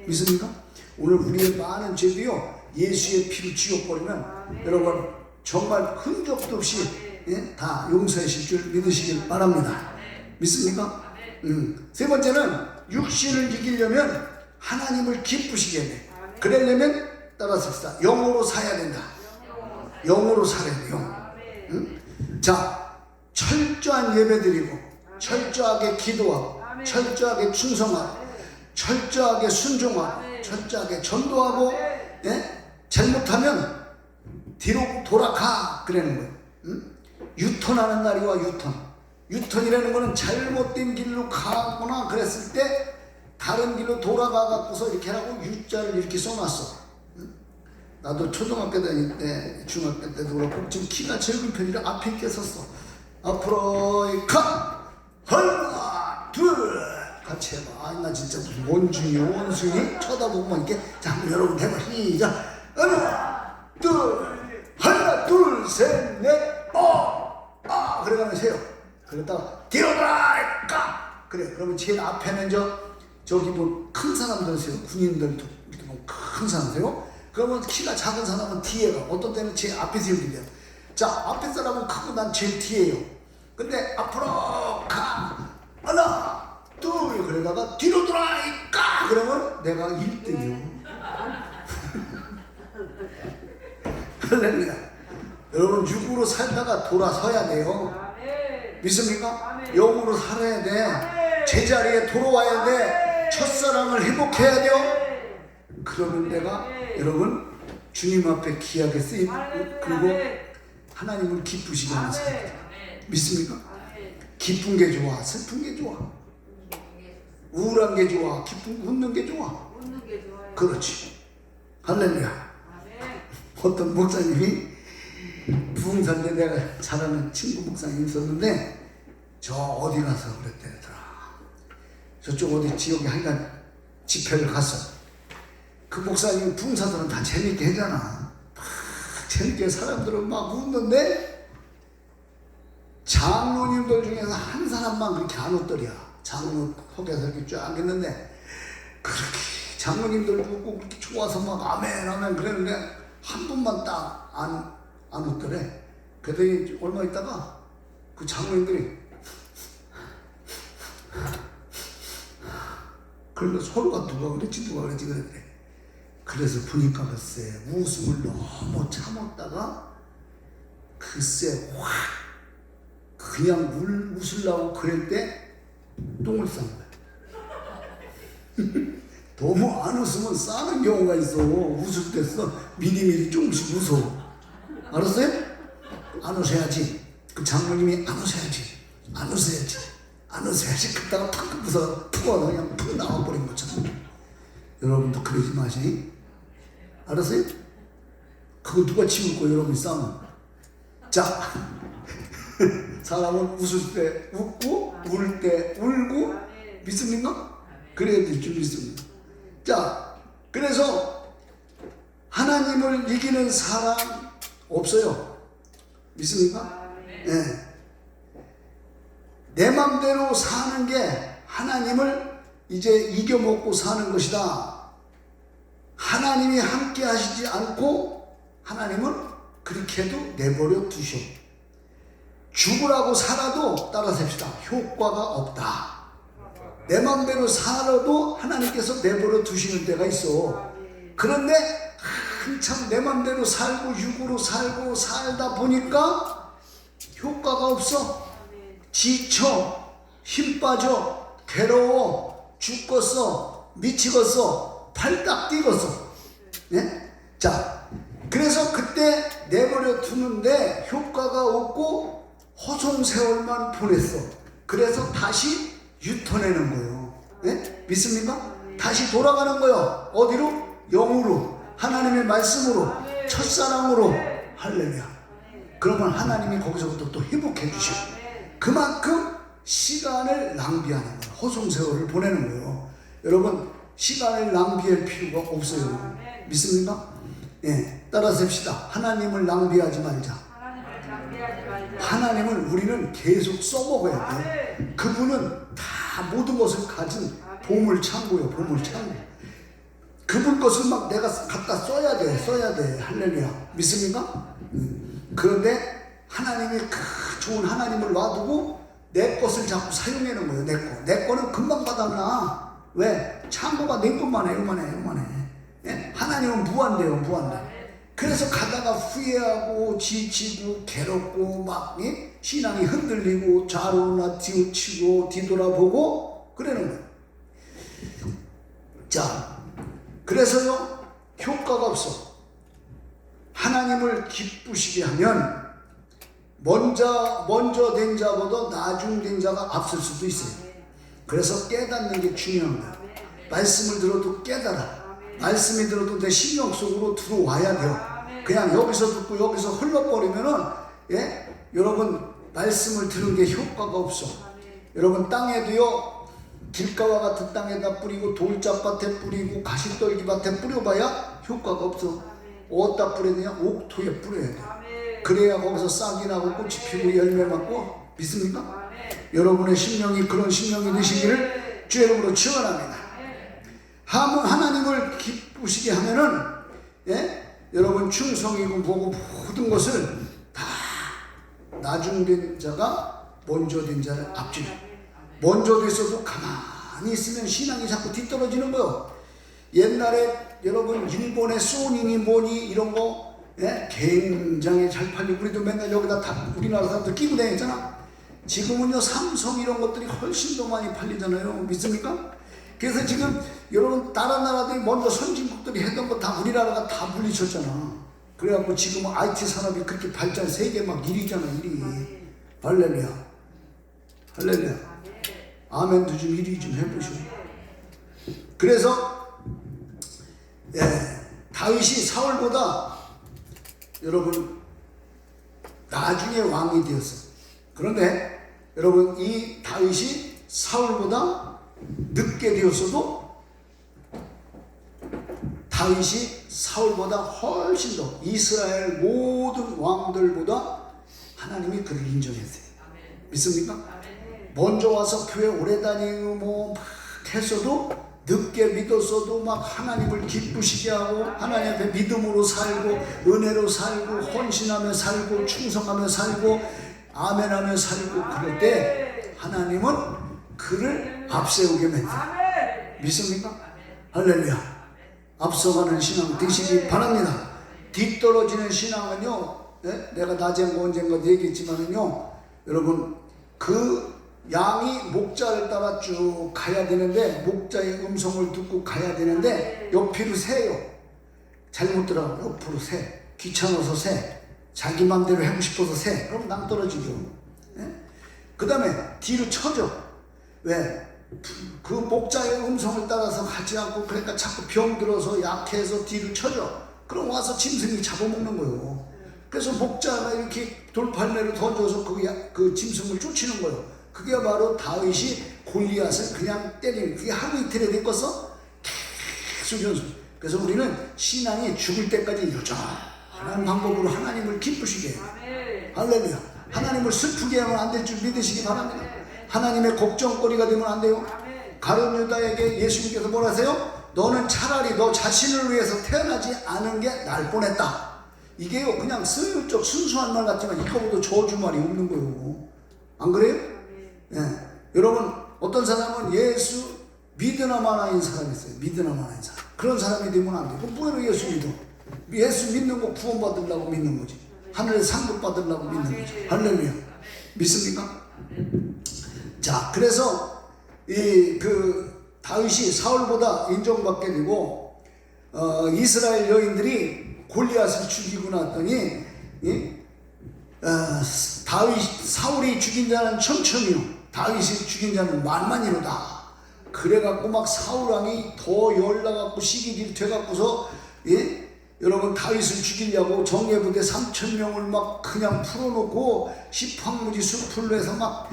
믿습니까? 오늘 우리의 많은 죄도요 예수의 피로 지워버리면 여러분 정말 흔적도 없이 다 용서하실 줄 믿으시길 바랍니다. 믿습니까? 세 번째는 육신을 이기려면 하나님을 기쁘시게 해. 그러려면 따라서 합시다. 영으로 살아야 된다. 영으로 살아야 돼요. 자, 철저한 예배드리고 철저하게 기도하고 철저하게 충성하고 철저하게 순종하고 철저하게 전도하고 잘못하면 뒤로 돌아가 그러는 거예요. 유턴하는 날이와 유턴이라는 거는 잘못된 길로 가거나 그랬을 때 다른 길로 돌아가 갖고서 이렇게 하라고 U자를 이렇게 써놨어. 나도 초등학교 다닐 때 중학교 때도 그렇고 지금 키가 적은 편이라 앞에 있게 섰어. 앞으로 가! 하나 둘 같이 해봐. 아, 나 진짜 무슨 원중이 원숭이 쳐다보고만 이렇게. 자, 한번 여러분 해봐. 시작. 하나 둘 셋 넷 그래가면서 해요. 그러다가 뒤로 돌아가. 그래. 그러면 제일 앞에는 저기 뭐 큰 사람들 세요. 군인들도 이렇게 뭐 큰 사람 세요. 그러면 키가 작은 사람은 뒤에 가. 어떤 때는 제일 앞에 세우게 돼요. 자, 앞에 사람은 크고 난 제일 뒤에요. 근데 앞으로 가. 하나 둘 그러다가 뒤로 돌아가. 그러면 내가 1등이요. 할렐루야. 여러분 육으로 살다가 돌아서야 돼요. 믿습니까? 영으로 살아야 돼. 제자리에 돌아와야 돼. 첫사랑을 회복해야 돼요. 그러면 내가 여러분 주님 앞에 귀하게 쓰이고 그리고 하나님을 기쁘시게 하는 사람. 믿습니까? 기쁜 게 좋아, 슬픈 게 좋아, 우울한 게 좋아, 웃는 게 좋아. 그렇지. 할렐루야. 어떤 목사님이 부흥산 때 내가 잘 아는 친구 목사님이 있었는데 저 어디 가서 그랬대더라. 저쪽 어디 지역에 하여간 집회를 갔어. 그 목사님 부흥사들은 다 재밌게 하잖아. 막 재밌게 사람들은 막 웃는데 장로님들 중에서 한 사람만 그렇게 안 웃더랴. 장로 속에서 이렇게 쫙 있는데 그렇게 장로님들 웃고 그렇게 좋아서 막 아멘 아멘 그랬는데 한 분만 딱 안 웃더래. 그랬더니 얼마 있다가 그 장로님들이 그러면 서로가 누가 그랬지 그랬대. 그래서 보니까 글쎄 웃음을 너무 참았다가 글쎄 확 그냥 웃으려고 그럴 때 똥을 싼 거야. 너무 안 웃으면 싸는 경우가 있어. 웃을 때 미리미리 조금씩 웃어. 알았어요? 안 웃어야지. 그 장모님이 안 웃어야지. 그러다가 팍 웃어 푹 그냥 푹 나와버린 것처럼. 여러분도 그러지 마시. 알았어요? 그거 누가 치울 거예요, 여러분이 싸면. 자, 사람은 웃을 때 웃고 울 때 울고. 믿습니까? 그래야 될 줄 믿습니다. 자, 그래서 하나님을 이기는 사람 없어요. 믿습니까? 네. 내 맘대로 사는 게 하나님을 이제 이겨먹고 사는 것이다. 하나님이 함께 하시지 않고 하나님은 그렇게 해도 내버려 두셔. 죽으라고 살아도 따라서 합시다. 효과가 없다. 내 맘대로 살아도 하나님께서 내버려 두시는 때가 있어. 그런데 한참 내 맘대로 살고 육으로 살고 살다 보니까 효과가 없어. 지쳐, 힘 빠져, 괴로워, 죽겠어, 미치겠어, 팔딱 뛰겠어. 네? 자, 그래서 그때 내버려 두는데 효과가 없고 허송세월만 보냈어. 그래서 다시 유턴하는 거예요. 네? 믿습니까? 다시 돌아가는 거예요. 어디로? 영으로, 하나님의 말씀으로, 첫사랑으로. 할렐루야. 그러면 하나님이 거기서부터 또 회복해 주시고, 그만큼 시간을 낭비하는 거예요. 허송세월을 보내는 거예요. 여러분, 시간을 낭비할 필요가 없어요. 믿습니까? 예, 따라서 합시다. 하나님을 낭비하지 말자. 하나님을 우리는 계속 써먹어야 돼요. 그분은 다 모든 것을 가진 보물창고예요. 보물창고. 그분 것을 막 내가 갖다 써야 돼. 할렐루야. 믿습니까? 그런데 하나님이 그 좋은 하나님을 놔두고 내 것을 자꾸 사용하는 거예요. 내 거는 금방 받았나? 왜? 창고가 내 것만 해. 요만해. 예? 하나님은 무한대요. 무한대. 그래서 가다가 후회하고 지치고 괴롭고 막 예? 신앙이 흔들리고 좌로나 뒤우치고 뒤돌아보고 그러는 거예요. 자, 그래서요 효과가 없어. 하나님을 기쁘시게 하면 먼저 된 자보다 나중 된 자가 앞설 수도 있어요. 그래서 깨닫는 게 중요한 거예요. 말씀을 들어도 깨달아. 말씀이 들어도 내 심령 속으로 들어와야 돼요. 그냥 여기서 듣고 여기서 흘러버리면은 예? 여러분 말씀을 들은 게 효과가 없어. 여러분 땅에도요 길가와 같은 땅에다 뿌리고 돌짝밭에 뿌리고 가시떨기밭에 뿌려봐야 효과가 없어. 어디다 뿌려야 되냐? 옥토에 뿌려야 돼. 그래야 거기서 싹이 나고 꽃이 피고 열매 맞고. 믿습니까? 여러분의 심령이 그런 심령이 되시기를 주의 이름으로 축원합니다. 하나님을 기쁘시게 하면은 예? 여러분 충성이고 뭐고 모든 것을 다 나중된 자가 먼저 된 자를 앞지르. 먼저 됐어도 가만히 있으면 신앙이 자꾸 뒤떨어지는 거예요. 옛날에 여러분 일본의 소니니 뭐니 이런 거 예? 굉장히 잘 팔리고 우리도 맨날 여기다 다 우리나라 사람들 끼고 다녔잖아. 지금은요 삼성 이런 것들이 훨씬 더 많이 팔리잖아요. 믿습니까? 그래서 지금 여러분 다른 나라들이 먼저 선진국들이 했던 거 다 우리나라가 다 물리쳤잖아. 그래갖고 지금은 IT 산업이 그렇게 발전 세계 막 1위잖아 1위. 할렐루야. 할렐루야. 아멘도 좀 1위 좀 해보시오. 그래서 예, 다윗이 사울보다 여러분 나중에 왕이 되었어. 그런데 여러분 이 다윗이 사울보다 늦게 되었어도 다윗이 사울보다 훨씬 더 이스라엘 모든 왕들보다 하나님이 그를 인정했어요. 믿습니까? 먼저 와서 교회 오래 다니고 뭐 막 했어도 늦게 믿었어도 막 하나님을 기쁘시게 하고 하나님 앞에 믿음으로 살고 은혜로 살고 헌신하며 살고 충성하며 살고 아멘하며 살고 그럴 때 하나님은 그를 앞세우게 만들어요. 믿습니까? 할렐루야. 앞서가는 신앙 되시기 바랍니다. 뒤떨어지는 신앙은요, 네? 내가 낮엔가 언젠가 얘기했지만은요, 여러분, 그 양이 목자를 따라 쭉 가야 되는데, 목자의 음성을 듣고 가야 되는데, 옆으로 새요. 잘못 들어가고 옆으로 새. 귀찮아서 새. 자기 맘대로 하고 싶어서 새. 그럼 낭떨어지죠. 네? 그 다음에 뒤로 쳐져. 왜? 그 목자의 음성을 따라서 가지 않고 그러니까 자꾸 병들어서 약해서 뒤로 쳐져. 그럼 와서 짐승이 잡아먹는 거예요. 그래서 목자가 이렇게 돌팔매를 던져서 그 짐승을 쫓치는 거예요. 그게 바로 다윗이 골리앗을 그냥 때리는. 그게 하루 이틀에 됐겠어? 계속 연습. 그래서 우리는 신앙이 죽을 때까지 여전한 방법으로 하나님을 기쁘시게 해요. 할렐루야. 하나님을 슬프게 하면 안 될 줄 믿으시기 바랍니다. 하나님의 걱정거리가 되면 안 돼요. 가룟 유다에게 예수님께서 뭐라 하세요? 너는 차라리 너 자신을 위해서 태어나지 않은 게 나을 뻔했다. 이게요 그냥 슬쩍 순수한 말 같지만 이거보다 저주말이 없는 거예요. 안 그래요? 예. 여러분 어떤 사람은 예수 믿으나 마나인 사람이 있어요. 믿으나 마나인 사람. 그런 사람이 되면 안 돼요. 그럼 뭐로 예수 믿어? 예수 믿는 거 구원 받으려고 믿는 거지. 하늘에 상급 받으려고 믿는 거지. 할렐루야. 믿습니까? 자, 그래서 그 다윗이 사울보다 인정받게 되고 이스라엘 여인들이 골리앗을 죽이고 났더니 사울이 죽인 자는 천천히요 다윗이 죽인 자는 만만이로다. 그래갖고 막 사울왕이 더 열나갖고 시기들이 돼갖고서 여러분 다윗을 죽이려고 정예부대 3,000명을 막 그냥 풀어놓고 시황무지 숲을 내서 막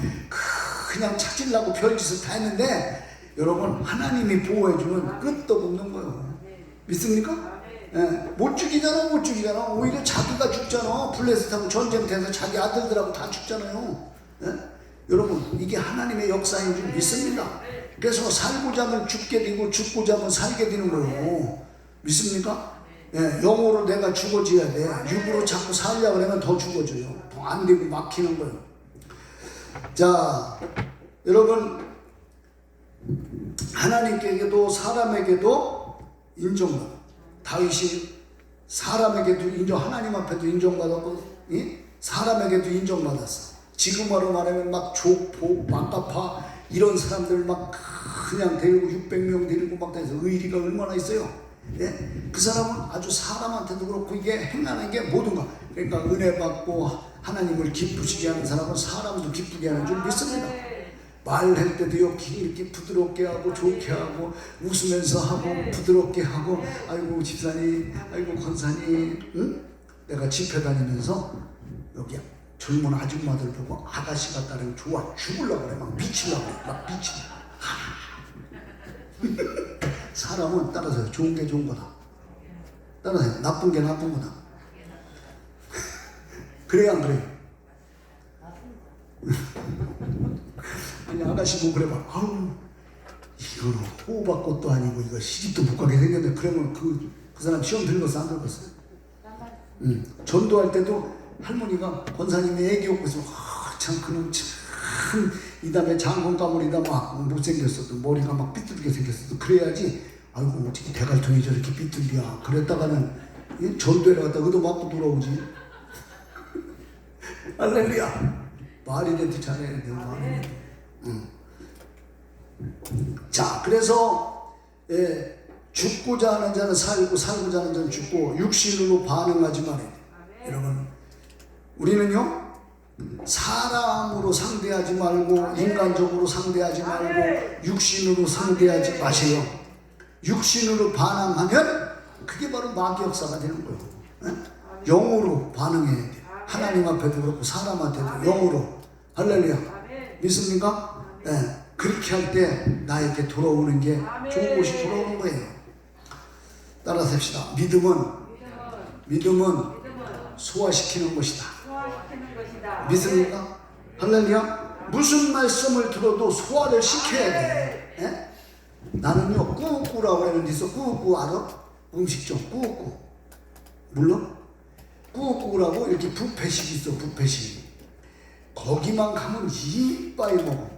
그냥 찾으려고 별짓을 다 했는데 여러분 하나님이 보호해주는 끄떡 없는 거예요. 믿습니까? 예, 못 죽이잖아. 오히려 자기가 죽잖아. 블레셋하고 전쟁터에서 자기 아들들하고 다 죽잖아요. 예? 여러분 이게 하나님의 역사인 줄 믿습니다. 그래서 살고자 하면 죽게 되고 죽고자 하면 살게 되는 거예요. 믿습니까? 예, 영으로 내가 죽어져야 돼. 육으로 자꾸 살려고 하면 더 죽어져요. 더 안 되고 막히는 거예요. 자, 여러분 하나님께도 사람에게도 인정받아. 다윗이 사람에게도 인정, 하나님 앞에도 인정받았고 사람에게도 인정받았어. 지금으로 말하면 막 족보, 막가파 이런 사람들 막 그냥 데리고 600명 데리고 막 다녀서 의리가 얼마나 있어요. 예? 그 사람은 아주 사람한테도 그렇고 이게 행하는 게 모든 거. 그러니까 은혜 받고 하나님을 기쁘시게 하는 사람은 사람도 기쁘게 하는 줄 믿습니다. 말할 때도 이렇게 부드럽게 하고 좋게 하고 웃으면서 하고 부드럽게 하고 아이고 집사님 아이고 권사님 응? 내가 집회 다니면서 여기 젊은 아줌마들 보고 아가씨 같다는 좋아 죽으려고 그래. 막 미치려고 그래. 막 미치려. 사람은 따라서요. 좋은 게 좋은 거다. 따라서요. 나쁜 게 나쁜 거다. 그래야 안 그래요? 아니 아가씨 보고 그래 봐. 아우 이거는 호박꽃도 아니고 이거 시집도 못 가게 생겼네. 그러면 그 사람 시험 들었어 안 들었어? 전도할 때도 할머니가 권사님이 애기 오고 있으면 참 그놈 참 이 다음에 장군 가문이다 막 못생겼어도 머리가 막 삐뚤게 생겼어도 그래야지 아이고 어떻게 대갈통이 저렇게 삐뚤이야 그랬다가는 전도에 갔다 의도 맞고 돌아오지. 할렐루야. 말이 돼도 잘해야 돼요. 말이. 자 그래서 죽고자 하는 자는 살고 살고자 하는 자는 죽고 육신으로 반응하지 말아야 돼요. 여러분 우리는요 사람으로 상대하지 말고 인간적으로 상대하지 말고 육신으로 상대하지 마세요. 육신으로 반응하면 그게 바로 마귀 역사가 되는 거예요. 영으로 반응해야 돼요. 하나님 앞에도 그렇고 사람한테도 영으로. 할렐루야. 믿습니까? 네. 그렇게 할 때 나에게 돌아오는 게 좋은 것이 돌아오는 거예요. 따라서 합시다. 믿음은 소화시키는 것이다. 믿습니까? 할렐루야. 무슨 말씀을 들어도 소화를 시켜야 돼. 예? 나는요 꾸꾸라고 하는 데 있어. 꾸꾸 알아? 음식점 꾸꾸 물론 꾸꾸라고 이렇게 뷔페식 있어. 뷔페식 거기만 가면 이빨 먹어.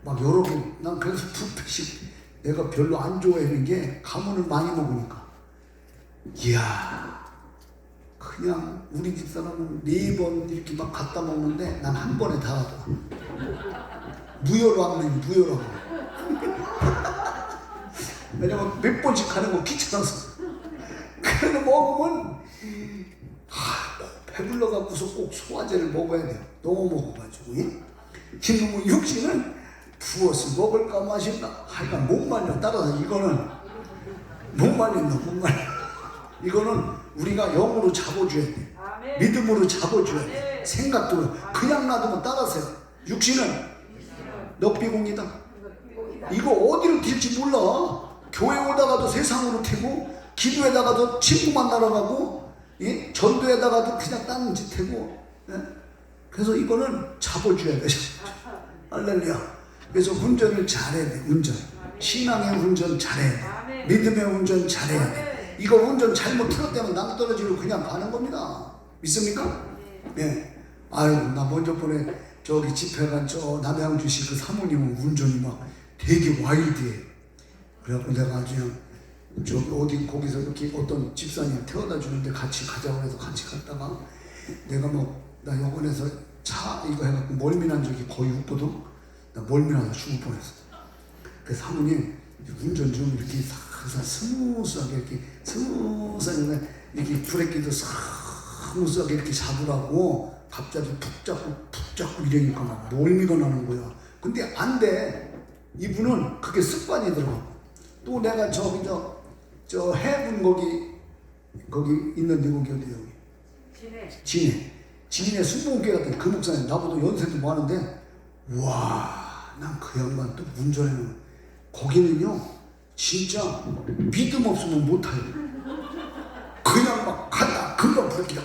막 여러 개. 난 그래서 뷔페식 내가 별로 안 좋아하는 게 가문을 많이 먹으니까. 이야 그냥 우리 집사람은 4번 이렇게 막 갖다 먹는데 난 한 번에 다 하더라. 무효로 하면 무효로 하면. 왜냐면 몇 번씩 가는 거 귀찮아서. 그래서 먹으면 배불러 갖고서 꼭 소화제를 먹어야 돼요. 너무 먹어가지고. 이놈의 육신은 부어서 먹을까 마실까 하여간 못 말려. 따라서 이거는 못 말린다. 못 말려. 이거는 우리가 영으로 잡아줘야 돼. 믿음으로 잡아줘야 돼. 생각도 그냥 놔두면 따라서요. 육신은 넉비공이다. 이거 어디로 튈지 몰라. 교회 오다가도 세상으로 튀고 기도에다가도 친구 만나러 가고 전도에다가도 그냥 딴 짓 하고. 그래서 이거는 잡아줘야 돼. 할렐루야. 그래서 운전을 잘해야 돼. 운전 신앙의 운전 잘해야 돼. 믿음의 운전 잘해야 돼. 이거 운전 잘못 틀었다면 낭떠러지로 그냥 가는 겁니다. 믿습니까? 네. 아유 나 먼저 보내 저기 집회 간 저 남양주시 그 사모님은 운전이 막 되게 와일드해. 그래갖고 내가 아주 저기 어디 거기서 이렇게 어떤 집사님 태워다 주는데 같이 가자고 해서 같이 갔다가 내가 나 여관에서 차 이거 해갖고 멀미난 적이 거의 없거든. 나 멀미나서 죽을 뻔했어. 그 사모님 운전 좀 이렇게 싹 스무스하게 이렇게 브레이크도 스무스하게 이렇게 잡으라고 갑자기 푹 잡고 이러니까 막 멀미가 나는 거야. 근데 안 돼. 이분은 그게 습관이 들어. 또 내가 저 해군 거기 있는데 거기 어디야? 진해 순복음교회 같은 그 목사님 나보다 연세도 많은데 난 그 양반 또 운전하는 거기는요 진짜 믿음 없으면 못 타요. 그냥 막 간다 금방 부르기다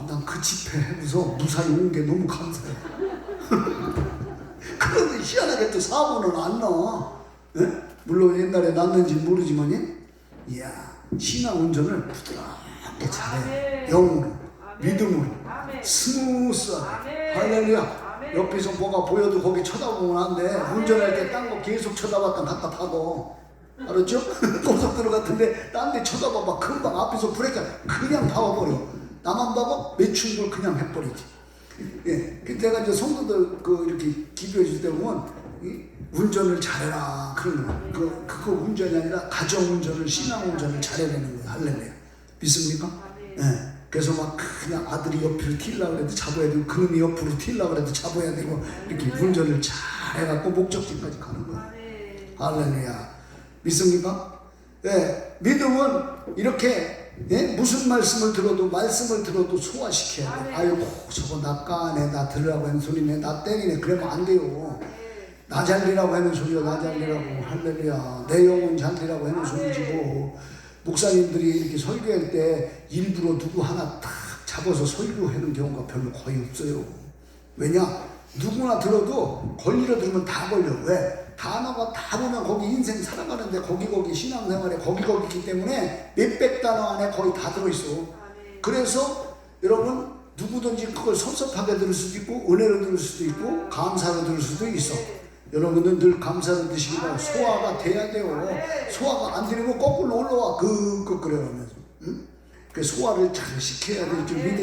난 그 집회 해고서 무사히 온 게 너무 감사해. 그런데 희한하게 또 사고는 안 나와. 예? 물론 옛날에 났는지 모르지만 이야 신앙 운전을 부드럽게 잘해. 영으로 믿음으로 스무스하게 할렐루야. 옆에서 뭐가 보여도 거기 쳐다보면 안 돼. 운전할 때 딴 거 계속 쳐다봤다 갖다 박어. 알았죠? 고속도로 같은데 딴 데 쳐다봐봐. 금방 앞에서 브레이크 그냥 박아버려. 나만 봐봐? 매춘 걸 그냥 해버리지. 예. 내가 이제 성도들 이렇게 기도해 줄 때 보면 운전을 잘해라. 그런 거. 그거 운전이 아니라 가정 운전을, 신앙 운전을 잘해야 되는 거예요. 할렐루야. 믿습니까? 예. 그래서 막 그냥 아들이 옆으로 튀려고 해도 잡아야 되고 그놈이 옆으로 튀려고 해도 잡아야 되고 이렇게 운전을 잘 해갖고 목적지까지 가는 거예요. 할렐루야. 믿습니까? 예, 믿음은 이렇게 무슨 말씀을 들어도 소화시켜야 돼. 아이고 저거 나 까네, 나 들으라고 하는 소리네, 나 때리네. 그러면 안 돼요. 나 잘리라고 하는 소리야. 나 잘리라고. 할렐루야. 내 영혼 잘리라고 하는 소리지 뭐. 목사님들이 이렇게 설교할 때 일부러 누구 하나 딱 잡아서 설교하는 경우가 별로 거의 없어요. 왜냐? 누구나 들어도 걸리려 들으면 다 걸려. 왜? 단어가 다 보면 거기 인생 살아가는데 거기 신앙생활에 거기 있기 때문에 몇백 단어 안에 거의 다 들어있어. 그래서 여러분 누구든지 그걸 섭섭하게 들을 수도 있고 은혜로 들을 수도 있고 감사로 들을 수도 있어. 여러분은 늘 감사를 드시고 소화가 돼야 돼요. 소화가 안 되면 거꾸로 올라와. 그래가면서. 그 소화를 잘 시켜야 될 줄 믿으세요.